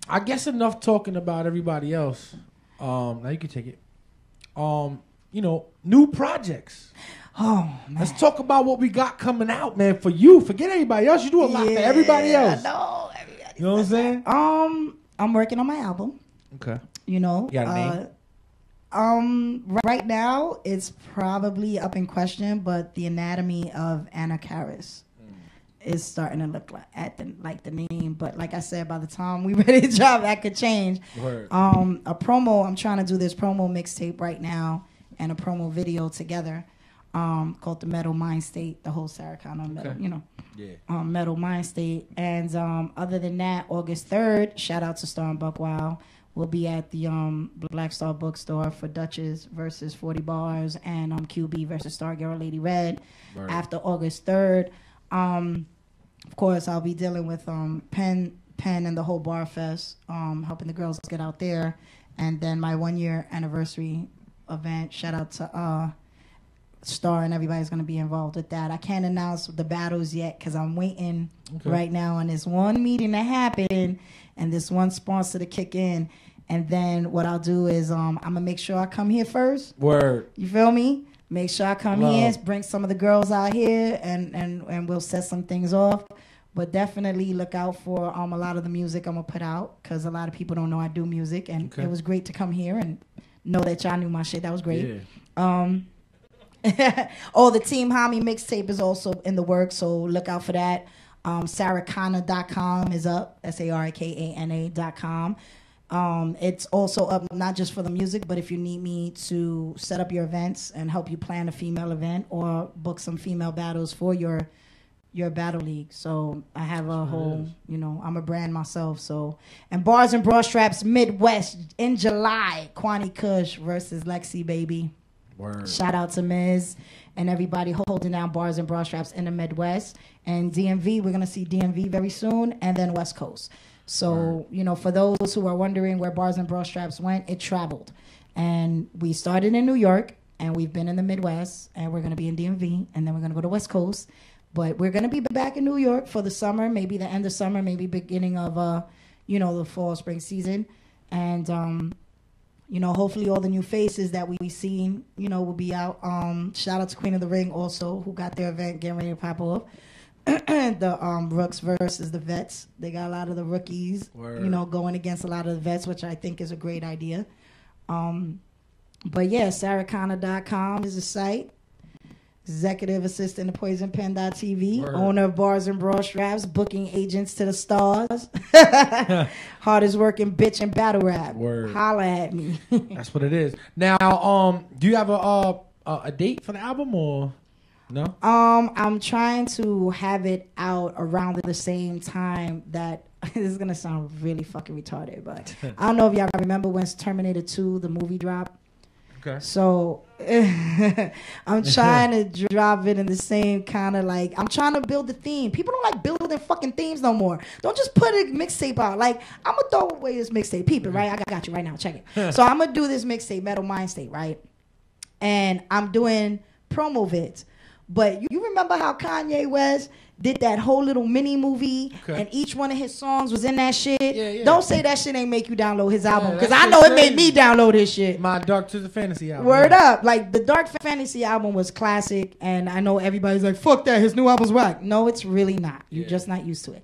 I guess enough talking about everybody else. Now you can take it. New projects. Oh, man. Let's talk about what we got coming out, man. For you, forget everybody else. You do a lot for everybody else. No, everybody. You know what I'm saying? I'm working on my album. Okay. You know. You got a name? Right now it's probably up in question, but The Anatomy of Anna Karis is starting to look like the name. But like I said, by the time we ready to drop, that could change. Word. A promo. I'm trying to do this promo mixtape right now and a promo video together. Called the Metal Mind State, the whole Sara Kana metal, Metal Mind State. And other than that, August 3rd, shout out to Star and Buckwild. We'll be at the Black Star Bookstore for Duchess versus 40 Bars and QB versus Stargirl Lady Red. Right. After August 3rd. Of course, I'll be dealing with Penn and the whole Bar Fest, helping the girls get out there. And then my 1-year anniversary event, shout out to Star, and everybody's going to be involved with that. I can't announce the battles yet because I'm waiting right now on this one meeting to happen and this one sponsor to kick in. And then what I'll do is I'm going to make sure I come here first. Word. You feel me? Make sure I come here, bring some of the girls out here, and we'll set some things off. But definitely look out for a lot of the music I'm going to put out, because a lot of people don't know I do music. And it was great to come here and know that y'all knew my shit. That was great. Yeah. The Team Hami mixtape is also in the works, so look out for that. SaraKana.com is up. SARAKANA.com. It's also up not just for the music, but if you need me to set up your events and help you plan a female event or book some female battles for your your battle league. So I have a whole, you know, I'm a brand myself. So, and Bars and Broad Straps Midwest in July, Kwani Kush versus Lexi, baby. Word. Shout out to Miz and everybody holding down Bars and Broad Straps in the Midwest. And DMV, we're going to see DMV very soon, and then West Coast. So, you know, for those who are wondering where Bars and Broad Straps went, it traveled. And we started in New York, and we've been in the Midwest, and we're going to be in DMV, and then we're going to go to West Coast. But we're going to be back in New York for the summer, maybe the end of summer, maybe beginning of, you know, the fall, spring season. And, you know, hopefully all the new faces that we've seen, you know, will be out. Shout out to Queen of the Ring also, who got their event getting ready to pop off. The Rooks versus the Vets. They got a lot of the rookies, you know, going against a lot of the vets, which I think is a great idea. But yeah, SaraKana.com is the site. Executive assistant of PoisonPen.tv. Owner of Bars and Broad Straps. Booking agents to the stars. Hardest working bitch in battle rap. Holla at me. That's what it is. Now, do you have a date for the album or no? I'm trying to have it out around the same time that this is gonna sound really fucking retarded, but I don't know if y'all remember when Terminator 2 the movie dropped. Okay. So I'm trying to drop it in the same kind of like, I'm trying to build the theme. People don't like building fucking themes no more. Don't just put a mixtape out. Like, I'm going to throw away this mixtape. Peep it, right? I got you right now. Check it. So I'm going to do this mixtape, Metal Mind State, right? And I'm doing promo vids. But you remember how Kanye West did that whole little mini movie, and each one of his songs was in that shit? Yeah. Don't say that shit ain't make you download his album, because I know it made me download his shit. My Dark Twisted Fantasy album. Word up. Like, the Dark Fantasy album was classic, and I know everybody's like, fuck that, his new album's whack. No, it's really not. You're just not used to it.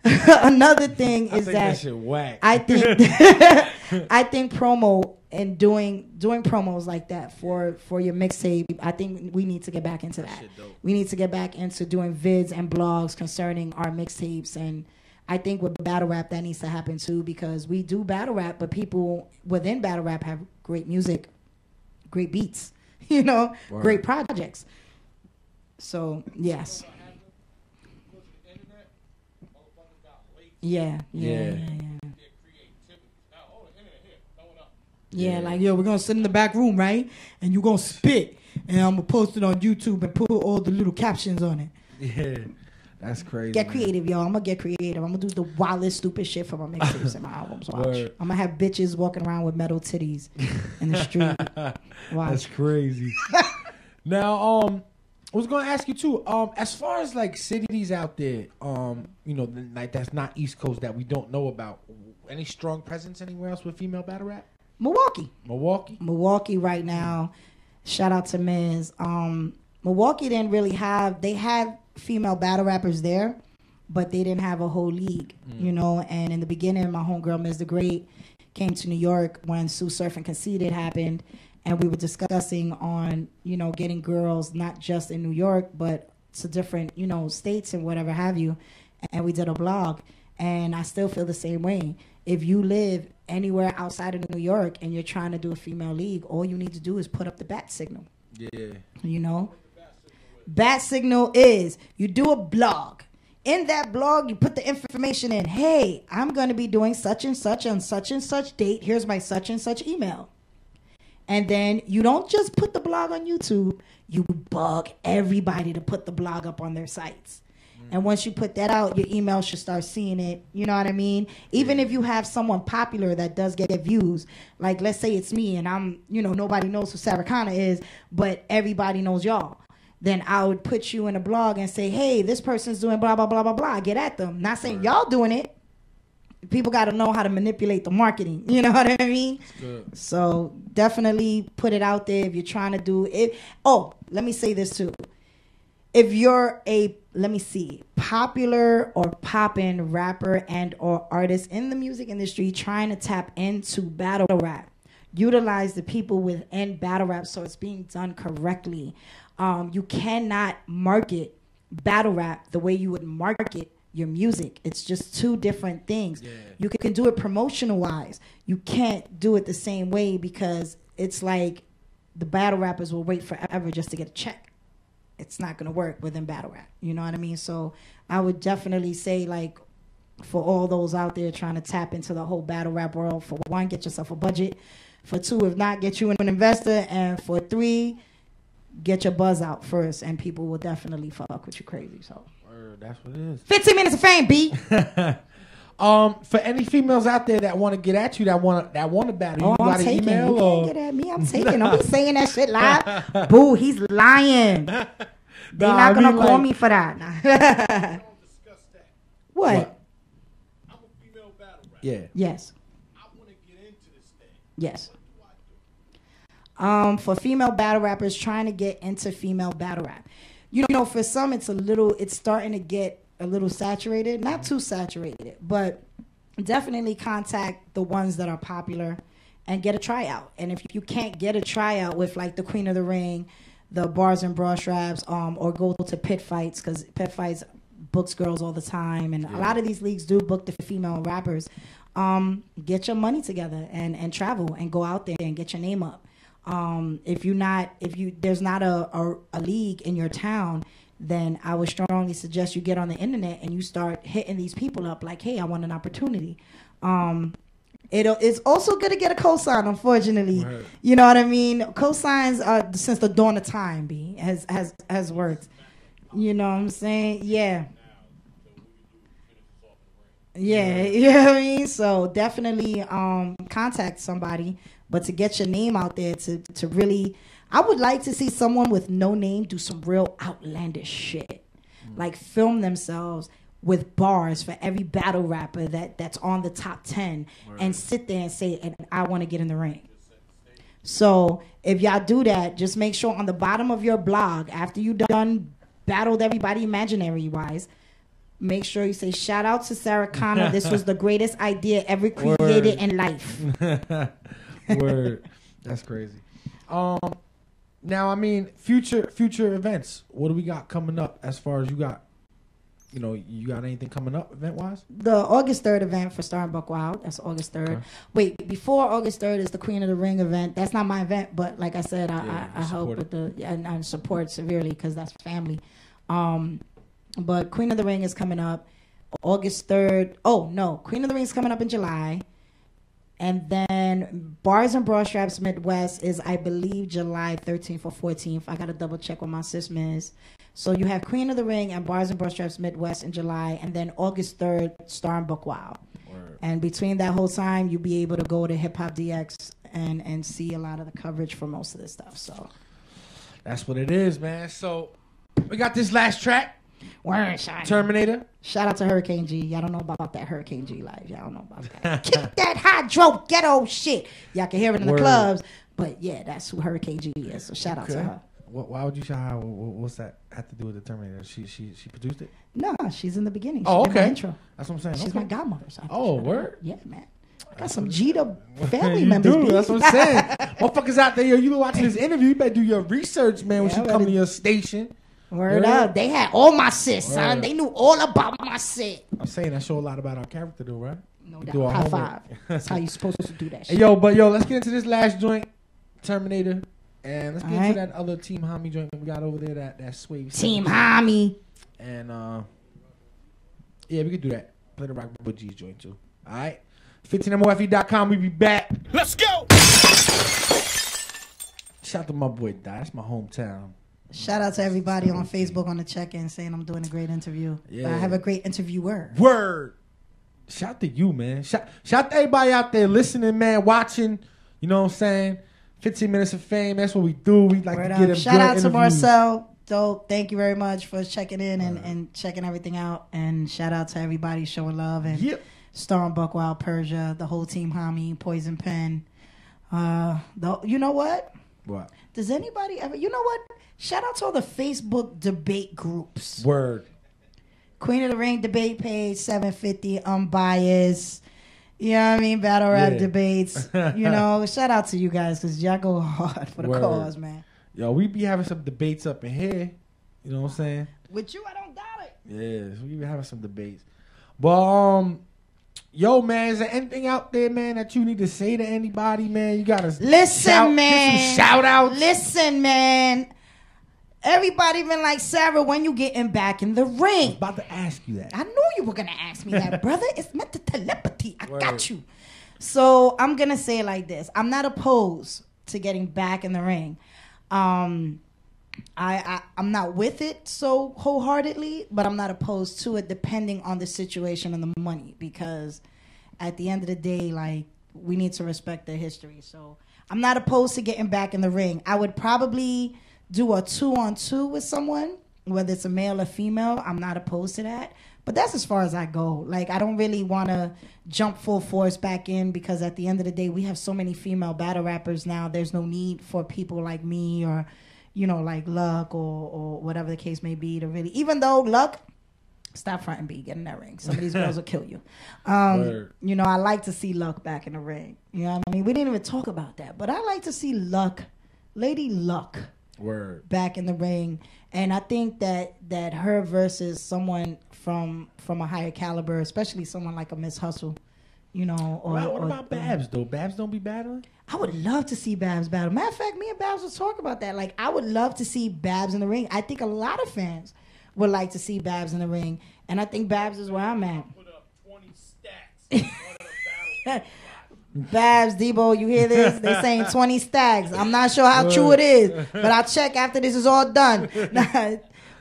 Another thing is that shit whack. I think promo and doing promos like that for your mixtape, I think we need to get back into that. We need to get back into doing vids and blogs concerning our mixtapes, and I think with battle rap that needs to happen too, because we do battle rap, but people within battle rap have great music, great beats, you know, great projects. So yes. Yeah. Yeah, like, yo, we're going to sit in the back room, right? And you're going to spit. And I'm going to post it on YouTube and put all the little captions on it. Yeah, that's crazy. Get creative, y'all. I'm going to get creative. I'm going to do the wildest, stupid shit for my mixtapes and my albums. Watch. I'm going to have bitches walking around with metal titties in the street. Watch. That's crazy. Now, I was going to ask you, too, as far as, like, cities out there, you know, like that's not East Coast that we don't know about, any strong presence anywhere else with female battle rap? Milwaukee right now. Shout out to Miz. Milwaukee didn't really have, they had female battle rappers there, but they didn't have a whole league, you know. And in the beginning, my homegirl Miz the Great came to New York when Sue Surf and Conceited happened, and we were discussing on, you know, getting girls not just in New York, but to different, you know, states and whatever have you. And we did a blog, and I still feel the same way. If you live anywhere outside of New York and you're trying to do a female league, all you need to do is put up the bat signal. Yeah. You know? Bat signal is you do a blog. In that blog, you put the information in. Hey, I'm going to be doing such and such on such and such date. Here's my such and such email. And then you don't just put the blog on YouTube. You bug everybody to put the blog up on their sites. And once you put that out, your email should start seeing it. You know what I mean? Even if you have someone popular that does get views, like let's say it's me and I'm, you know, nobody knows who Sara Kana is, but everybody knows y'all. Then I would put you in a blog and say, hey, this person's doing blah, blah, blah, blah, blah. Get at them. Not saying y'all doing it. People got to know how to manipulate the marketing. You know what I mean? So definitely put it out there if you're trying to do it. Oh, let me say this too. If you're a, let me see, popular or poppin' rapper and or artist in the music industry trying to tap into battle rap, utilize the people within battle rap so it's being done correctly. You cannot market battle rap the way you would market your music. It's just two different things. You can do it promotional wise. You can't do it the same way because it's like the battle rappers will wait forever just to get a check. it's not going to work within battle rap. You know what I mean? So I would definitely say, like, for all those out there trying to tap into the whole battle rap world, for one, get yourself a budget. For two, if not, get you an investor. And for three, get your buzz out first, and people will definitely fuck with you crazy. So that's what it is. 15 minutes of fame, B. For any females out there that want to get at you, that want to battle, you got an email? You can't get at me. I'm taking. Don't be saying that shit live. Boo, he's lying. They're not gonna call me for that. What? I'm a female battle rapper. Yeah. Yes. I want to get into this thing. Yes. What do I do? For female battle rappers trying to get into female battle rap, you know, for some it's starting to get a little saturated, not too saturated, but definitely contact the ones that are popular and get a tryout. And if you can't get a tryout with like the Queen of the Ring, the Bars and Bra Straps, or go to Pit Fights, because Pit Fights books girls all the time, and a lot of these leagues do book the female rappers. Get your money together and travel and go out there and get your name up. If there's not a league in your town, then I would strongly suggest you get on the internet and you start hitting these people up like, hey, I want an opportunity. It's also good to get a cosign, unfortunately. Right. You know what I mean? Cosigns are since the dawn of time, B, has worked. You know what I'm saying? Yeah. Yeah, you know what I mean? So definitely contact somebody, but to get your name out there, to really, I would like to see someone with no name do some real outlandish shit. Like film themselves with bars for every battle rapper that's on the top 10 and sit there and say, and I want to get in the ring. So if y'all do that, just make sure on the bottom of your blog, after you done battled everybody imaginary-wise, make sure you say, shout out to Sara Kana. This was the greatest idea ever created in life. Word. That's crazy. Now, I mean, future events. What do we got coming up as far as you got anything coming up event-wise? The August 3rd event for Star and Buck Wild. That's August 3rd. Okay. Wait, before August 3rd is the Queen of the Ring event. That's not my event, but like I said, I help with and support severely because that's family. But Queen of the Ring is coming up August 3rd. Oh, no. Queen of the Ring is coming up in July. And then Bars and Bra Straps Midwest is, I believe, July 13th or 14th. I got to double check with my sis Miz. So you have Queen of the Ring and Bars and Bra Straps Midwest in July. And then August 3rd, Star and Buck Wild. Word. And between that whole time, you'll be able to go to Hip Hop DX and see a lot of the coverage for most of this stuff. So that's what it is, man. So we got this last track. Word, Terminator. Shout out to Hurricane G. Y'all don't know about that Hurricane G life. Y'all don't know about that. Kick that hydro ghetto shit. Y'all can hear it in the clubs. But yeah, that's who Hurricane G is. So shout out to her. Why would you shout her? What's that have to do with the Terminator? She produced it? No, she's in the beginning. Oh, okay. Intro. That's what I'm saying. She's my godmother. So word? Yeah, man. I got some G'd family members. Do. That's what I'm saying. Motherfuckers out there, you been watching this interview. You better do your research, man, when you come to your station. Word up. They had all my shit, son. They knew all about my shit. I'm saying that show a lot about our character, though, right? No doubt. High five. That's how you supposed to do that shit. Hey, let's get into this last joint, Terminator. And let's get into that other Team Homie joint we got over there, that sway. Team Homie. And, yeah, we could do that. Play the Rock with G's joint, too. All right? 15mofe.com. We be back. Let's go! Shout out to my boy, Di. That's my hometown. Shout out to everybody on Facebook on the check-in saying I'm doing a great interview. Yeah. I have a great interviewer. Word. Shout out to you, man. Shout out to everybody out there listening, man, watching. You know what I'm saying? 15 minutes of fame. That's what we do. We like to get a shout out to Marcel. Dope. Thank you very much for checking in and checking everything out. And shout out to everybody showing love. And Star and Buck Wild, Persia, the whole Team Homie, Poison Pen. You know what? What? Does anybody ever... You know what? Shout out to all the Facebook debate groups. Word. Queen of the Ring debate page, 750, unbiased. You know what I mean? Battle rap debates. You know, shout out to you guys because y'all go hard for the cause, man. Yo, we be having some debates up in here. You know what I'm saying? With you, I don't doubt it. Yes, we be having some debates. But, yo, man, is there anything out there, man, that you need to say to anybody, man? You got to listen, man. Give some shout outs. Listen, man. Everybody been like, Sarah, when you getting back in the ring? I was about to ask you that. I knew you were gonna ask me that, brother. It's meant to telepathy. I got you. So I'm gonna say it like this: I'm not opposed to getting back in the ring. I'm not with it so wholeheartedly, but I'm not opposed to it depending on the situation and the money, because at the end of the day, like, we need to respect their history. So I'm not opposed to getting back in the ring. I would probably do a 2-on-2 with someone, whether it's a male or female. I'm not opposed to that. But that's as far as I go. Like, I don't really want to jump full force back in, because at the end of the day, we have so many female battle rappers now. There's no need for people like me or, you know, like Luck or whatever the case may be to really, even though Luck, stop fronting B, get in that ring. Some of these girls will kill you. You know, I like to see Luck back in the ring. You know what I mean? We didn't even talk about that, but I like to see Luck, Lady Luck, back in the ring. And I think that her versus someone from a higher caliber, especially someone like a Miss Hustle, you know. Or, what about Babs, though? Babs don't be battling? I would love to see Babs battle. Matter of fact, me and Babs was talking about that. Like, I would love to see Babs in the ring. I think a lot of fans would like to see Babs in the ring. And I think Babs is where I'm at. Put up 20 stacks. Babs, Debo, you hear this? They saying 20 stacks. I'm not sure how true it is, but I'll check after this is all done.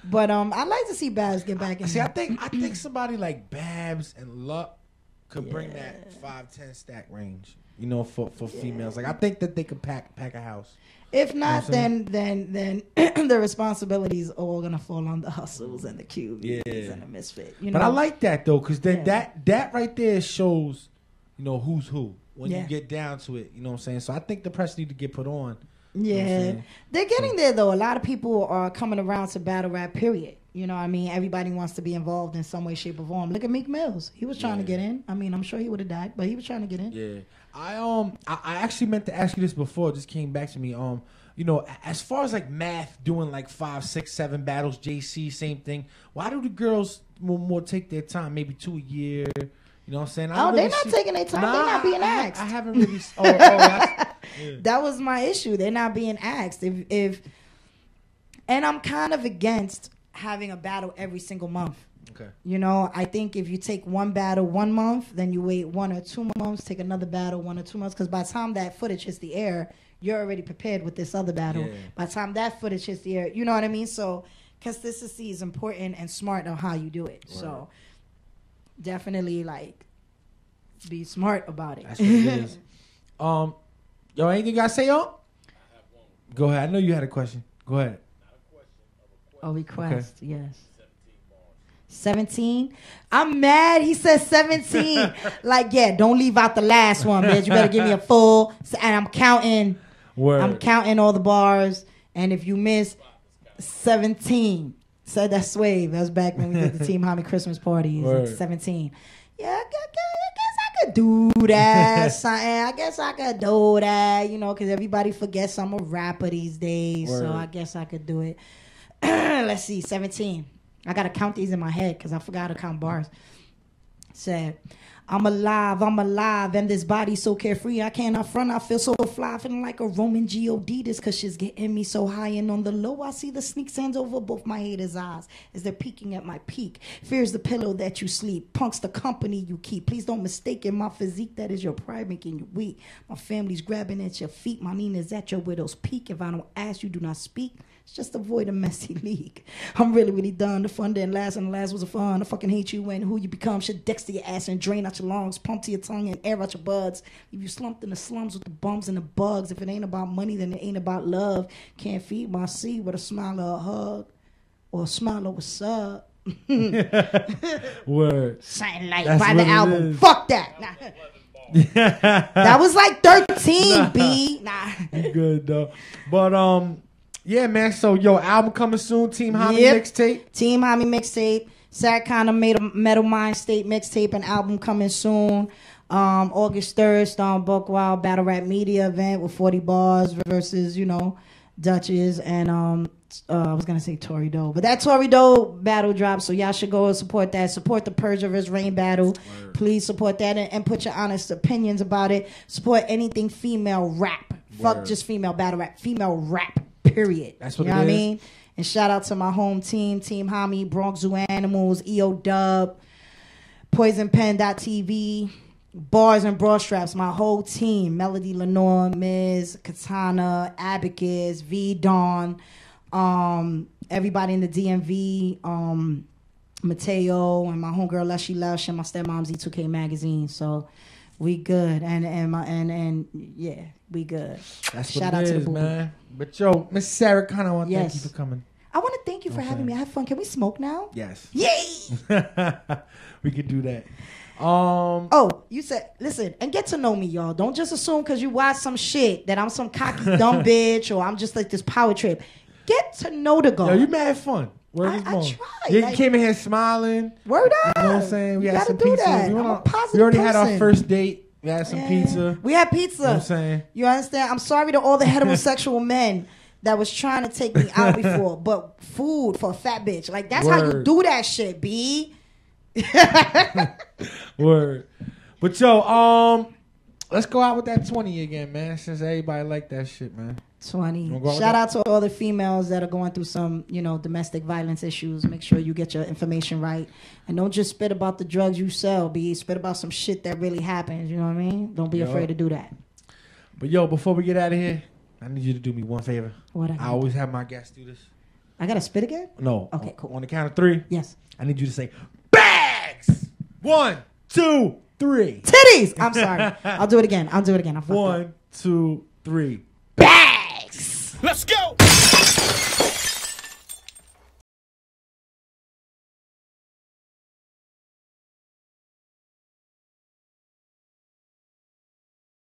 But I'd like to see Babs get back in. See, I think somebody like Babs and Luck could bring that 5-10 stack range. You know, for females. Like, I think that they could pack a house. If not, then the responsibilities are all gonna fall on the Hustles and the QBs and the Misfit. You know? But I like that though, because then that right there shows, you know, who's who when you get down to it. You know what I'm saying? So I think the press need to get put on. Yeah, they're getting there though. A lot of people are coming around to battle rap. Period. You know what I mean? Everybody wants to be involved in some way, shape, or form. Look at Meek Mills. He was trying to get in. I mean, I'm sure he would have died, but he was trying to get in. Yeah. I actually meant to ask you this before. It just came back to me. You know, as far as like Math doing like 5, 6, 7 battles, JC, same thing. Why do the girls more take their time? Maybe 2 a year. You know what I'm saying? They're not taking their time. They're not being asked. I haven't really. That was my issue. They're not being asked. And I'm kind of against having a battle every single month. Okay. You know, I think if you take one battle 1 month, then you wait 1 or 2 months, take another battle 1 or 2 months, because by the time that footage hits the air, you're already prepared with this other battle. Yeah. By the time that footage hits the air, you know what I mean? So consistency is important and smart on how you do it. Right. So definitely, like, be smart about it. That's what it is. Yo, anything you gotta say, yo? I have one. Go ahead. I know you had a question. Go ahead. Not a question, a request, yes. 17. I'm mad. He said 17. Like, yeah, don't leave out the last one, bitch. You better give me a full. And I'm counting. Word. I'm counting all the bars. And if you miss 17, said that's Swave. That was back when we did the Team Homie Christmas party. 17. Yeah, I guess I could do that. I guess I could do that. You know, because everybody forgets I'm a rapper these days. Word. So I guess I could do it. Let's see, 17. I got to count these in my head because I forgot to count bars. Said, I'm alive, and this body's so carefree. I cannot front, I feel so fly, feeling like a Roman G.O.D. This cause she's getting me so high, and on the low, I see the sneak sands over both my haters' eyes as they're peeking at my peak. Fear's the pillow that you sleep, punk's the company you keep. Please don't mistake in my physique, that is your pride making you weak. My family's grabbing at your feet, my Nina's at your widow's peak. If I don't ask, you do not speak. Just avoid a messy league. I'm really, really done. The fun didn't last, and the last was a fun. I fucking hate you and who you become. Should dex to your ass and drain out your lungs, pump to your tongue and air out your buds. If you slumped in the slums with the bums and the bugs, if it ain't about money, then it ain't about love. Can't feed my seed with a smile or a hug, or a smile or a sub. Word. Something like by the album. Fuck that. Nah. That was like 13, B. Nah. Good though. But yeah, man. So, yo, album coming soon. Team Homie mixtape. Team Homie mixtape. Sara Kana made a Metal Mind State mixtape and album coming soon. August 3rd, Stone Buckwild Battle Rap Media event with 40 bars versus, you know, Duchess and I was gonna say Tory Doe, but that Tory Doe battle drops, so y'all should go and support that. Support the Persia vs. Rain battle. Word. Please support that and put your honest opinions about it. Support anything female rap. Word. Fuck just female battle rap. Female rap. Period. That's what you know it what I is. mean? And shout out to my home team, Team Hami, Bronx Zoo Animals, EO Dub, PoisonPen.tv, Bars and Broad Straps, my whole team, Melody Lenore, Miz, Katana, Abacus, V Dawn, everybody in the DMV, Mateo, and my homegirl Leshy Lush, and my stepmom Z2K Magazine. So we good. And yeah, we good. That's Shout what out it to the is, boo. man. But yo, Miss Sarah Kana, I want to thank Yes. you for coming. I want to thank you for having me. I had fun. Can we smoke now? Yes. Yay! We could do that. Oh, you said, listen, and get to know me, y'all. Don't just assume because you watch some shit that I'm some cocky dumb bitch or I'm just like this power trip. Get to know the girl. Yo, you mad fun. Word is I born. tried, Yeah, you like- came in here smiling. Word up. You know what I'm saying? We You had gotta some do pizza. that. We, I'm went a on- positive we already had our person. first date. We had some Yeah. pizza. We had pizza. You know what I'm saying? You understand? I'm sorry to all the heterosexual men that was trying to take me out before, but food for a fat bitch. Like, that's how you Word. do that shit, B. Word. But yo, let's go out with that 20 again, man. Since everybody like that shit, man. 20. wanna go out with Shout that? out to all the females that are going through some, domestic violence issues. Make sure you get your information right. And don't just spit about the drugs you sell, B. Spit about some shit that really happens. You know what I mean? Don't be Yup. afraid to do that. But yo, before we get out of here, I need you to do me one favor. What I always have my guests do this. I got to spit again? No. Okay, cool. On the count of 3, Yes. I need you to say bags. 1, 2, 3. Titties! I'm sorry. I'll do it again. I'm fucked up. 1, 2, 3. Bags! Let's go.